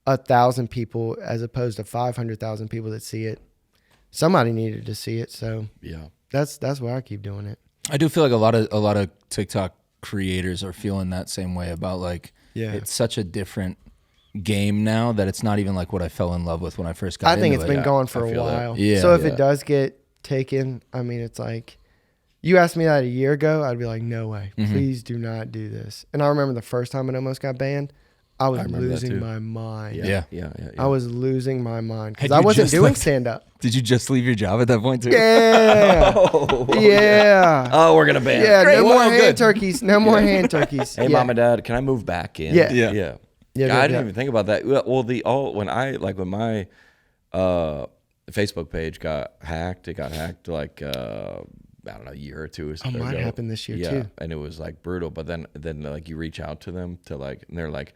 1,000 people as opposed to 500,000 people that see it, somebody needed to see it. So Yeah. that's why I keep doing it. I do feel like a lot of TikTok creators are feeling that same way about like it's such a different game now that it's not even like what I fell in love with when I first got I into think it. it's been going for I a feel that. while. Yeah, so if yeah. it does get taken, I mean, it's like, you asked me that a year ago, I'd be like, no way, please do not do this. And I remember the first time it almost got banned, I was remember that losing too. my mind. Yeah. I was losing my mind because Had I you wasn't just doing left- stand up. Did you just leave your job at that point too? Yeah. yeah. Oh, we're gonna ban. Yeah. Great. No more Well, hand good. turkeys. No more hand turkeys. Hey, yeah. mom and dad, can I move back in? Yeah. Yeah. Yeah. Yeah, I didn't even think about that. Well, when my Facebook page got hacked, it got hacked like I don't know, a year or two ago. mine happened this year, yeah, too. and it was like brutal. But then like you reach out to them to like, and they're like,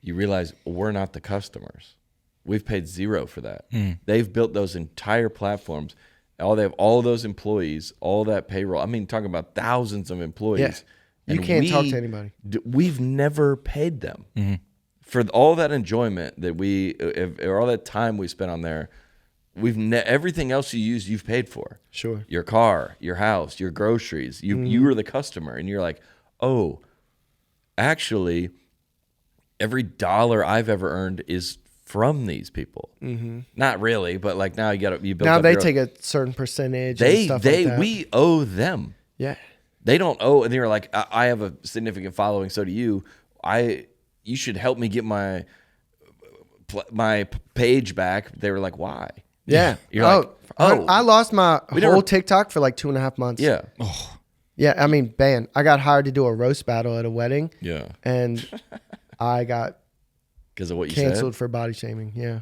you realize we're not the customers. We've paid zero for that. They've built those entire platforms, They have all those employees, all that payroll. I mean, talking about thousands of employees. Yeah. You can't talk to anybody. We've never paid them for all that enjoyment that or all that time we spent on there. Everything else you use, you've paid for. Sure. Your car, your house, your groceries. You were the customer, and you're like, oh, actually, every dollar I've ever earned is from these people. Not really, but like now you build now up they take a certain percentage. And stuff like that. We owe them. Yeah. They don't owe, and they're like, I have a significant following, so do you. You should help me get my page back. They were like, why? Yeah. You're like, I lost my whole TikTok for like 2.5 months. Yeah. Oh. Yeah. I mean, man, I got hired to do a roast battle at a wedding. Yeah. And I got because of what you canceled for body shaming. Yeah.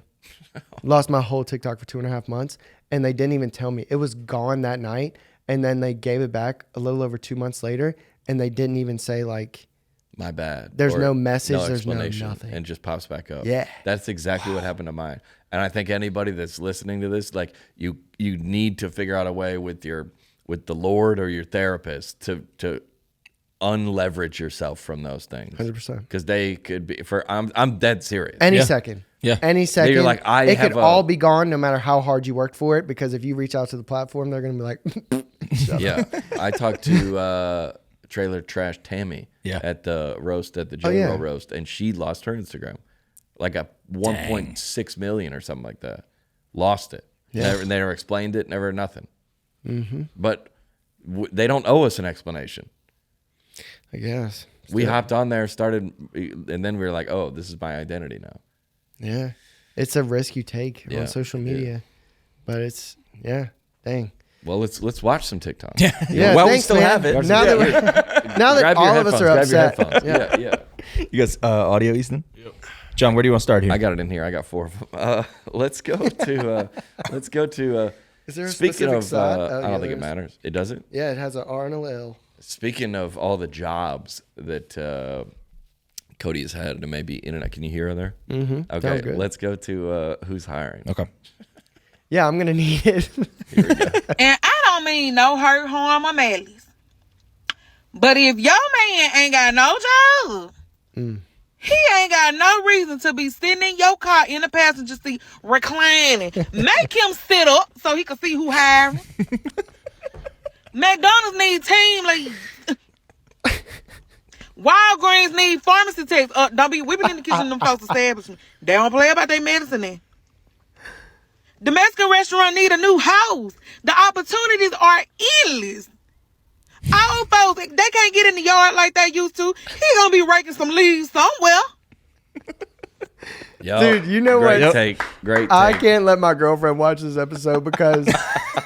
Lost my whole TikTok for 2.5 months, and they didn't even tell me. It was gone that night, and then they gave it back a little over 2 months later, and they didn't even say like, my bad. There's or no message. No there's no explanation, nothing. and just pops back up. Yeah. That's exactly what happened to mine. And I think anybody that's listening to this, like you need to figure out a way with the Lord or your therapist to unleverage yourself from those things. 100%. Because they could be I'm dead serious. Any second. Yeah. Any second. You're like, it could all be gone no matter how hard you worked for it, because if you reach out to the platform, they're going to be like, yeah. I talked to Trailer Trash Tammy at the roast, at the General roast, and she lost her Instagram. Like a 1.6 million or something like that. Lost it. Yeah. They never explained it, never nothing. But they don't owe us an explanation. I guess. We hopped on there, started, and then we were like, oh, this is my identity now. Yeah. It's a risk you take on social media. Yeah. But it's, dang. Well, let's watch some TikTok. Yeah, well, thanks, we still man. have it. Now that all of us are upset. Grab your headphones. Yeah. You guys, audio, Easton? Yep. John, where do you want to start here? I got it in here. I got 4 of them. Let's go to. Is there a speaking of? side? I don't think it matters. It doesn't. Yeah, it has an R and a L. Speaking of all the jobs that Cody has had, and maybe internet. Can you hear her there? Okay, let's go to who's hiring. Okay. Yeah, I'm gonna need it. Here we go. And I don't mean no hurt, harm, or malice. But if your man ain't got no job, he ain't got no reason to be sitting in your car in the passenger seat reclining. Make him sit up so he can see who hiring. McDonald's need team leads. Walgreens need pharmacy techs. Don't be whipping in the kitchen in them folks' establishment. They don't play about their medicine then. The Mexican restaurant need a new house. The opportunities are endless. Old folks, they can't get in the yard like they used to. He gonna be raking some leaves somewhere. Yo, dude, you know great what? Great take. I can't let my girlfriend watch this episode because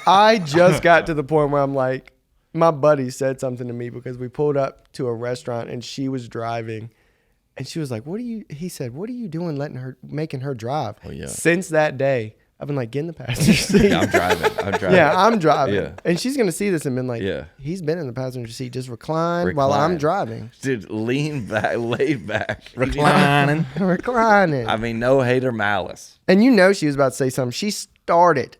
I just got to the point where I'm like, my buddy said something to me because we pulled up to a restaurant and she was driving. And she was like, he said, what are you doing making her drive? Oh, yeah. Since that day, I've been like, get in the passenger seat. Yeah, I'm driving. Yeah, I'm driving. Yeah. And she's going to see this and been like, he's been in the passenger seat, just recline while I'm driving. Dude, lean back, laid back. Reclining. Reclining. I mean, no hate or malice. And you know she was about to say something. She started.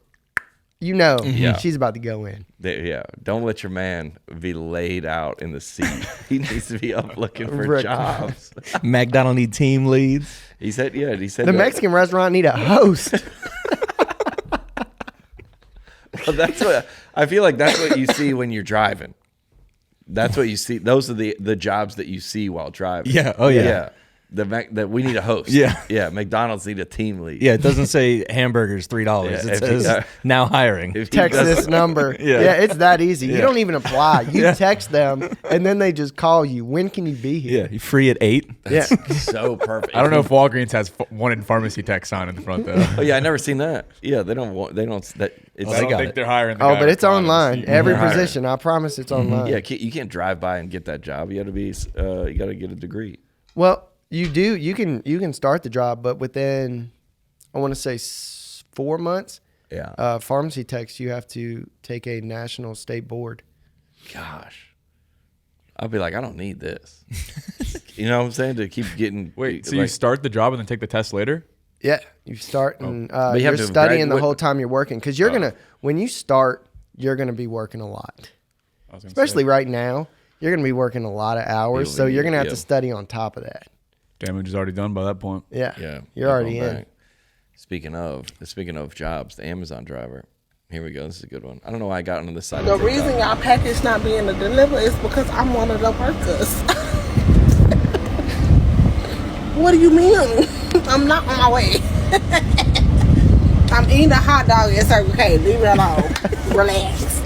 You know she's about to go in. Yeah, don't let your man be laid out in the seat. He needs to be up looking for jobs. McDonald need team leads. He said the Mexican restaurant need a host. Well, that's what I feel like. That's what you see when you're driving. That's what you see. Those are the jobs that you see while driving. Yeah. Oh yeah. Yeah. That we need a host. Yeah. McDonald's need a team lead. Yeah. It doesn't say hamburgers $3. It says now hiring. Text this number. Yeah. It's that easy. You don't even apply. You text them and then they just call you. When can you be here? Yeah. You free at 8. That's so perfect. I don't know if Walgreens has wanted pharmacy tech sign in the front though. Oh yeah, I never seen that. Yeah, they don't. I don't think they're hiring. Oh, but it's online. Every position. I promise it's online. Yeah, you can't drive by and get that job. You got to be. You got to get a degree. Well, you do. You can start the job, but within, I want to say 4 months. Yeah. Pharmacy techs, you have to take a national state board. Gosh, I'll be like, I don't need this. You know what I'm saying? To keep getting. Wait, so you start the job and then take the test later? Yeah, you start and you you're have to studying the whole time you're working because you're when you start, you're going to be working a lot. Especially right now, you're going to be working a lot of hours, so you're going to have to study on top of that. Damage is already done by that point. Yeah, you're already in. Back. Speaking of jobs, the Amazon driver. Here we go. This is a good one. I don't know why I got on this side. The reason y'all package not being delivered is because I'm one of the workers. What do you mean? I'm not on my way. I'm eating a hot dog at Circle K. Leave it alone. Relax.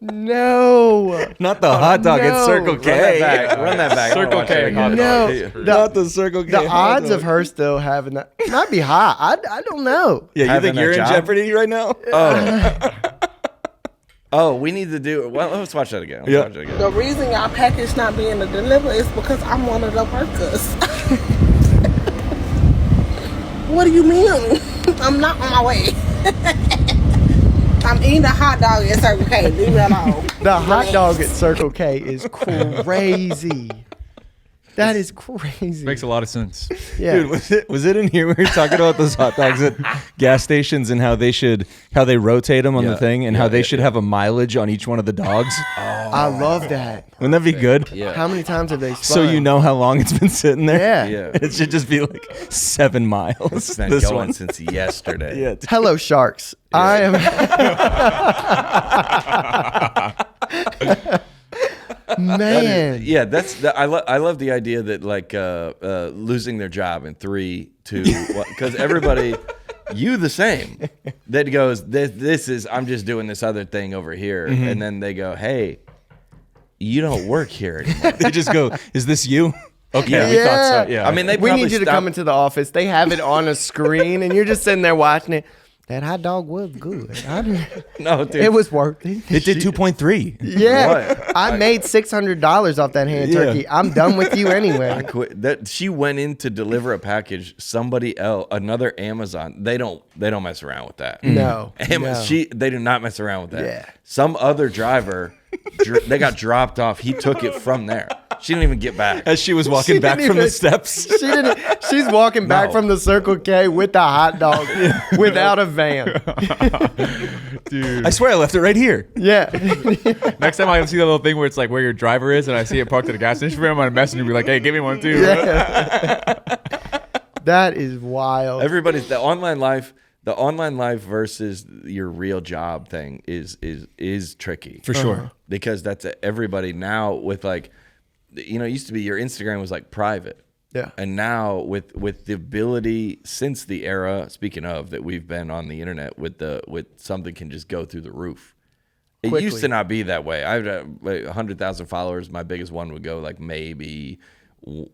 No. Not the hot dog at Circle K. Run that back. Circle K. No. Not the Circle K. The odds of her still having that might be high. I don't know. Yeah, you Having think that you're in job? jeopardy right now? Oh, we need to do. Well, let's watch that again. Watch that again. The reason y'all package not being delivered is because I'm one of the workers. What do you mean? I'm not on my way. I'm eating a hot dog at Circle K. Leave it alone. The hot dog at Circle K is crazy. That is crazy. Makes a lot of sense. Yeah. Dude, was it in here we were talking about those hot dogs at gas stations and how they rotate them on the thing and how they should have a mileage on each one of the dogs? I love that. Wouldn't that be good? Yeah. How many times have they spun? So you know how long it's been sitting there? Yeah. Yeah. It should just be like 7 miles. It's been this going one. since yesterday. Yeah. Hello, sharks. I am. Man. Yeah, I love the idea that like losing their job in 3, 2, because everybody, you the same. That goes, this is I'm just doing this other thing over here, and then they go, hey, you don't work here anymore. They just go, is this you? Okay, Yeah. we thought so. Yeah. I mean, they We probably need you to stop- come into the office. They have it on a screen, and you're just sitting there watching it. That hot dog was good. No, dude. It was worth it. it did 2.3. Yeah, What? I made $600 off that hand turkey. I'm done with you anyway. That she went in to deliver a package. Somebody else, another Amazon. They don't mess around with that. No, They do not mess around with that. Yeah. Some other driver, they got dropped off. He took it from there. She didn't even get back. As she was walking She back didn't from the even- steps. She didn't. She's walking back No. from the Circle K with the hot dog without a van. Dude. I swear I left it right here. Yeah, Next time I see that little thing where it's like where your driver is and I see it parked at a gas station, I'm going to message and be like, hey, give me one too. yeah. That is wild. Everybody's the online life versus your real job thing is tricky For sure. because that's everybody now with like, it used to be your Instagram was like private. Yeah. And now with the ability since the era, speaking of, that we've been on the internet with something can just go through the roof. It Quickly. used to not be that way. I had 100,000 followers. My biggest one would go like maybe, 1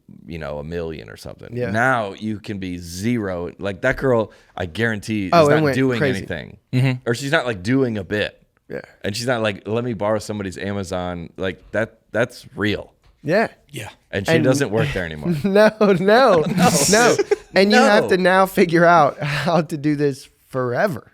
million or something. Yeah. Now you can be zero. Like that girl, I guarantee, is Oh, it not went doing crazy. anything. Or she's not like doing a bit. Yeah. And she's not like, let me borrow somebody's Amazon. Like that's real. Yeah. Yeah. And she doesn't work there anymore. No. And you No. have to now figure out how to do this forever.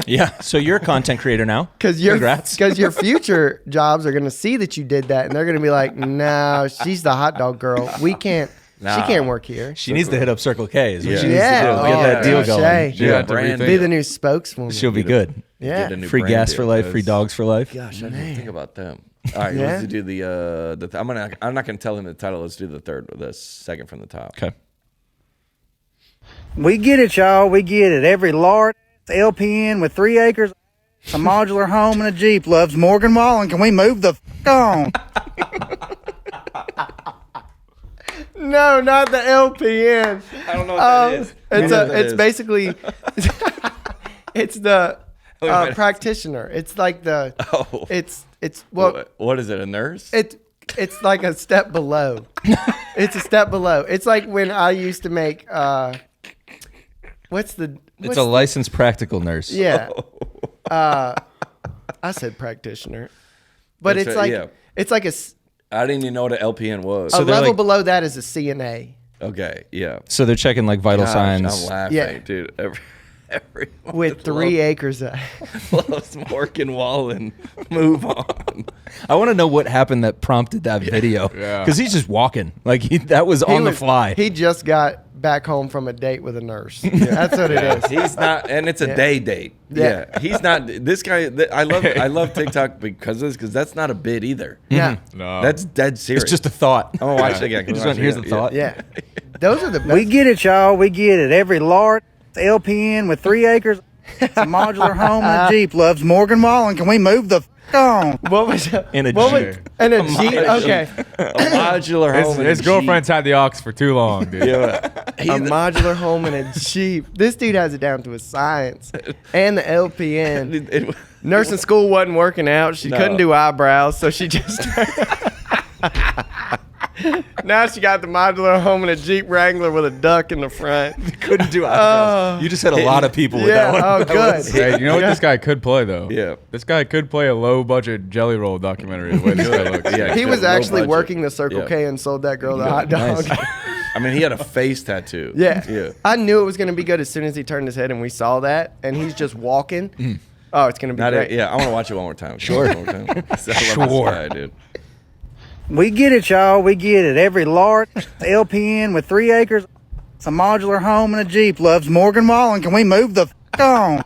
Yeah. So you're a content creator now. Because your future jobs are going to see that you did that, and they're going to be like, "No, she's the hot dog girl. We can't. Nah. She can't work here." She needs to hit up Circle K. Is what Yeah. she needs Yeah. to do. Get Oh, that deal touche. going. She Yeah, got to brand rethink Be it. the new spokeswoman. She'll be good. Yeah. Get a new Free brand gas deal. for life. Free dogs for life. Gosh, I didn't think about them. All right, Yeah. let's do the I'm not gonna tell him the title. Let's do the second from the top. Okay. We get it, y'all. We get it. Every large LPN with 3 acres, a modular home, and a Jeep loves Morgan Wallen. Can we move the on? No, not the LPN. I don't know what that is. It's basically it's the Wait a minute. practitioner. It's like the Oh. it's well What is it? A nurse? it's like a step below. It's a step below. It's like when I used to make It's a licensed practical nurse. yeah. I said practitioner. But That's it's right, like yeah. it's like I didn't even know what an LPN was. a they're level like- below that is a CNA. Okay, yeah. So they're checking like vital Gosh, signs. I'm laughing, Yeah. dude. Everyone With 3 acres. loves Morgan Wallen. Move on. I want to know what happened that prompted that video. Yeah. Because he's just walking. Like that was on the fly. He just got back home from a date with a nurse. That's what it is. He's not, and it's a day date. Yeah. He's not. This guy. I love TikTok because of this, because that's not a bit either. Yeah. No. That's dead serious. It's just a thought. I'm gonna watch it again. Here's the thought. Yeah. Those are the best. We get it, y'all. We get it. Every large LPN with 3 acres, a modular home and a Jeep loves Morgan Wallen. Can we move the on? What was that? In a What was- Jeep. In a Jeep? Okay. A modular home. His girlfriend's had the ox for too long, dude. A modular home and a Jeep. This dude has it down to a science. And the LPN. Nursing school wasn't working out. She couldn't do eyebrows, so she just... Now she got the modular home and a Jeep Wrangler with a duck in the front. Couldn't do eyebrows. You just had a lot of people with Yeah, that one. oh, That good. was- Hey, you know what this guy could play though? Yeah. This guy could play a low budget jelly roll documentary. The way this guy looks. Yeah. He was low actually budget. working the Circle Yeah. K and sold that girl the hot dog. I mean, he had a face tattoo. Yeah. Yeah. I knew it was going to be good as soon as he turned his head and we saw that. And he's just walking. Oh, it's going to be Not great. yeah. I want to watch it one more time. Sure. One more time. I love this guy, dude. We get it, y'all. We get it. Every large LPN with 3 acres, a modular home and a Jeep loves Morgan Wallen. Can we move the on?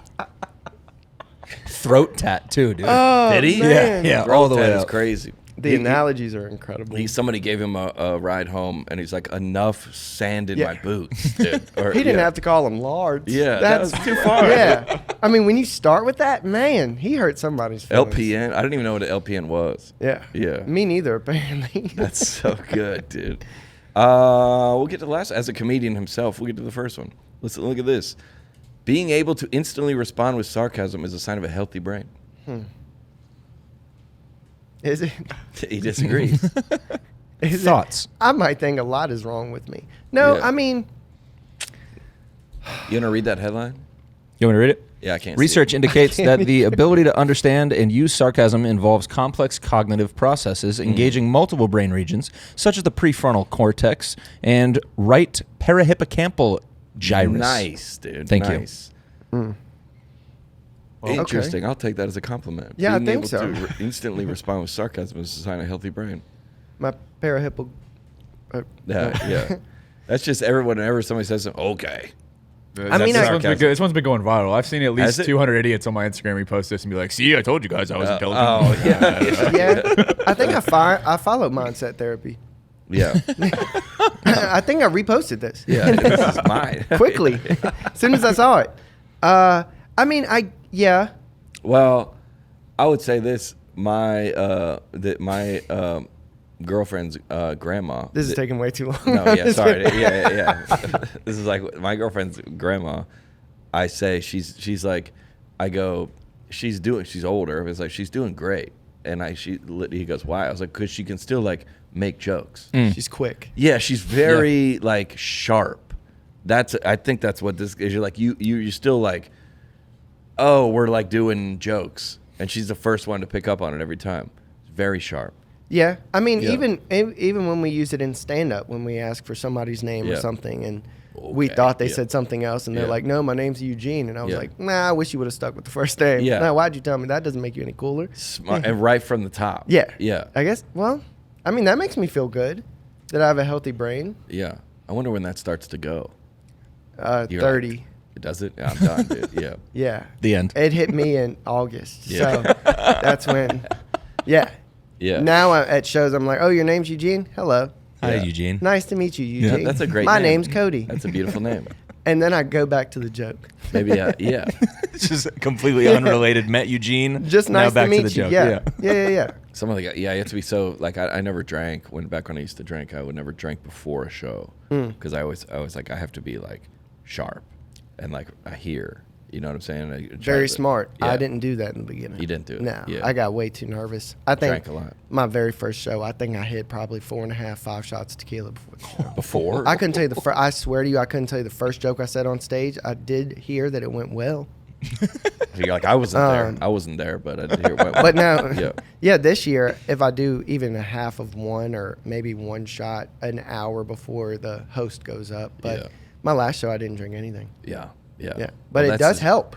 Throat tattoo, dude. Oh, Did he? man. Yeah, Throat all the way tat is up. crazy. The analogies are incredible. Somebody gave him a ride home, and he's like, enough sand in Yeah. my boots, dude. Or, He didn't yeah. have to call him large. Yeah, that was too far. Yeah. I mean, when you start with that, man, he hurt somebody's feelings. LPN. I didn't even know what an LPN was. Yeah. Yeah. Me neither, apparently. That's so good, dude. We'll get to the last. As a comedian himself, we'll get to the first one. Let's look at this. Being able to instantly respond with sarcasm is a sign of a healthy brain. Is it? He disagrees. Is Thoughts? It? I might think a lot is wrong with me. No, Yeah. I mean, You want to read that headline? You want me to read it? Yeah, I can't. see Research it. indicates that the ability to understand and use sarcasm involves complex cognitive processes engaging multiple brain regions, such as the prefrontal cortex and right parahippocampal gyrus. Nice, dude. Thank you. nice. Interesting. I'll take that as a compliment. Yeah, I Being think able so. to instantly respond with sarcasm is a sign of a healthy brain. my parahippo. Yeah. That's just whenever somebody says something, okay. I mean, This one's been going viral. I've seen at least Has it? 200 idiots on my Instagram repost this and be like, "See, I told you guys I was intelligent." Oh, yeah. Yeah, I think I followed mindset therapy. Yeah. I think I reposted this. Yeah. This is mine. quickly, as soon as I saw it. I mean, yeah. Well, I would say this. My girlfriend's grandma. This is taking way too long. No, yeah, sorry. Yeah. This is like my girlfriend's grandma. I say she's like, I go, she's older. It's like she's doing great, and he goes, why? I was like, because she can still like make jokes. She's quick. Yeah, she's very like sharp. I think that's what this is. You're like you're still like, oh, we're like doing jokes, and she's the first one to pick up on it every time. It's very sharp. Yeah, I mean, Yeah. even when we use it in stand up, when we ask for somebody's name or Yeah. something, and we Okay, thought they yeah. said something else, and they're Yeah. like, "No, my name's Eugene," and I was Yeah. like, "Nah, I wish you would have stuck with the first name." Yeah. No, why'd you tell me that? Doesn't make you any cooler. Smart, and right from the top. Yeah, Yeah. I guess. Well, I mean, that makes me feel good that I have a healthy brain. Yeah. I wonder when that starts to go. You're 30. like, does it? Yeah, I'm done, dude. Yeah. Yeah. The end. It hit me in August, Yeah. so that's when. Yeah. Yeah. Now at shows, I'm like, "Oh, your name's Eugene. Hello, Hi, Yeah. Eugene. nice to meet you, Eugene. That's a great My name. name's Cody." That's a beautiful name. And then I go back to the joke. Maybe, yeah. It's just completely unrelated. Met Eugene. Just now nice back to meet the you. joke. Yeah. Some of the guys, yeah, you have to be so, like, I never drank. Back when I used to drink, I would never drink before a show. Because I was like, I have to be, like, sharp. And, like, I hear. You know what I'm saying? I try Very to- smart. Yeah. I didn't do that in the beginning. You didn't do it? No, Yeah. I got way too nervous. I think Drank a lot. my very first show, I think I hit probably 4.5, 5 shots of tequila before the show. Before? I couldn't tell you I swear to you, I couldn't tell you the first joke I said on stage. I did hear that it went well. You're like, I wasn't there. I wasn't there, but I did hear it went well. But now, Yeah. yeah, this year, if I do even a half of one or maybe one shot an hour before the host goes up. But Yeah. my last show, I didn't drink anything. Yeah. Yeah. But Well, it does help.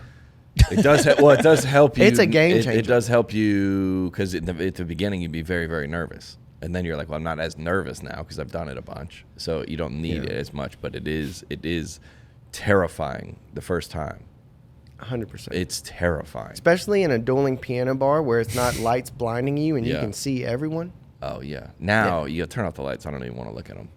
It does. It does help you. It's a game It changer. does help you because at the beginning you'd be very, very nervous, And then you're like, well, I'm not as nervous now because I've done it a bunch. So you don't need it as much, but it is terrifying the first time. 100%. It's terrifying. Especially in a dueling piano bar where it's not lights blinding you and you can see everyone. Oh, yeah. Now you turn off the lights. I don't even want to look at them.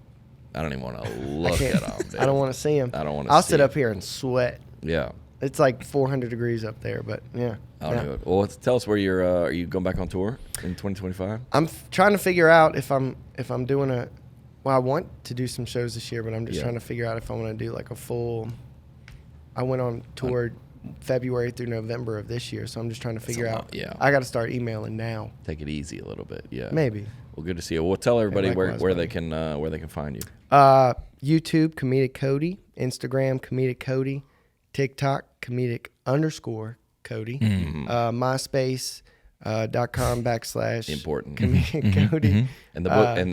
I don't even want to look at them. Dude. I don't want to see them. I don't want to I'll sit up here and sweat. Yeah. It's like 400 degrees up there, but yeah. I don't know. Well, tell us where are you going back on tour in 2025? I'm trying to figure out if I'm doing I want to do some shows this year, but I'm just trying to figure out if I want to do like a full. I went on tour February through November of this year, so I'm just trying to figure out. Yeah. I got to start emailing now. Take it easy a little bit. Yeah. Maybe. Well, good to see you. Well, tell everybody likewise, where they can find you. YouTube Comedic Cody, Instagram Comedic Cody, TikTok Comedic_Cody, MySpace.com/ Important. Comedic Cody. And the book and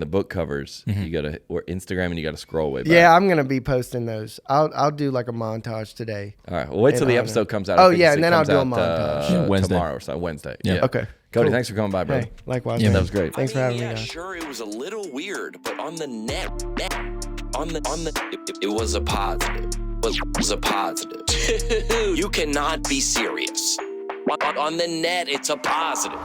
the book covers, you gotta or Instagram and you gotta scroll way back. Yeah, I'm gonna be posting those. I'll do like a montage today. All right. Well, wait till the episode comes out. Oh, I think yeah, it and then I'll comes do a out, montage. Wednesday. Tomorrow or so. Wednesday. Yeah. Yeah. Okay. Cody, Cool. thanks for coming by, brother. Hey, likewise. Yeah, man. That was great. Thanks for having me, yeah, guys. sure, it was a little weird, but on the net, it was a positive. It was a positive. You cannot be serious. On the net, it's a positive.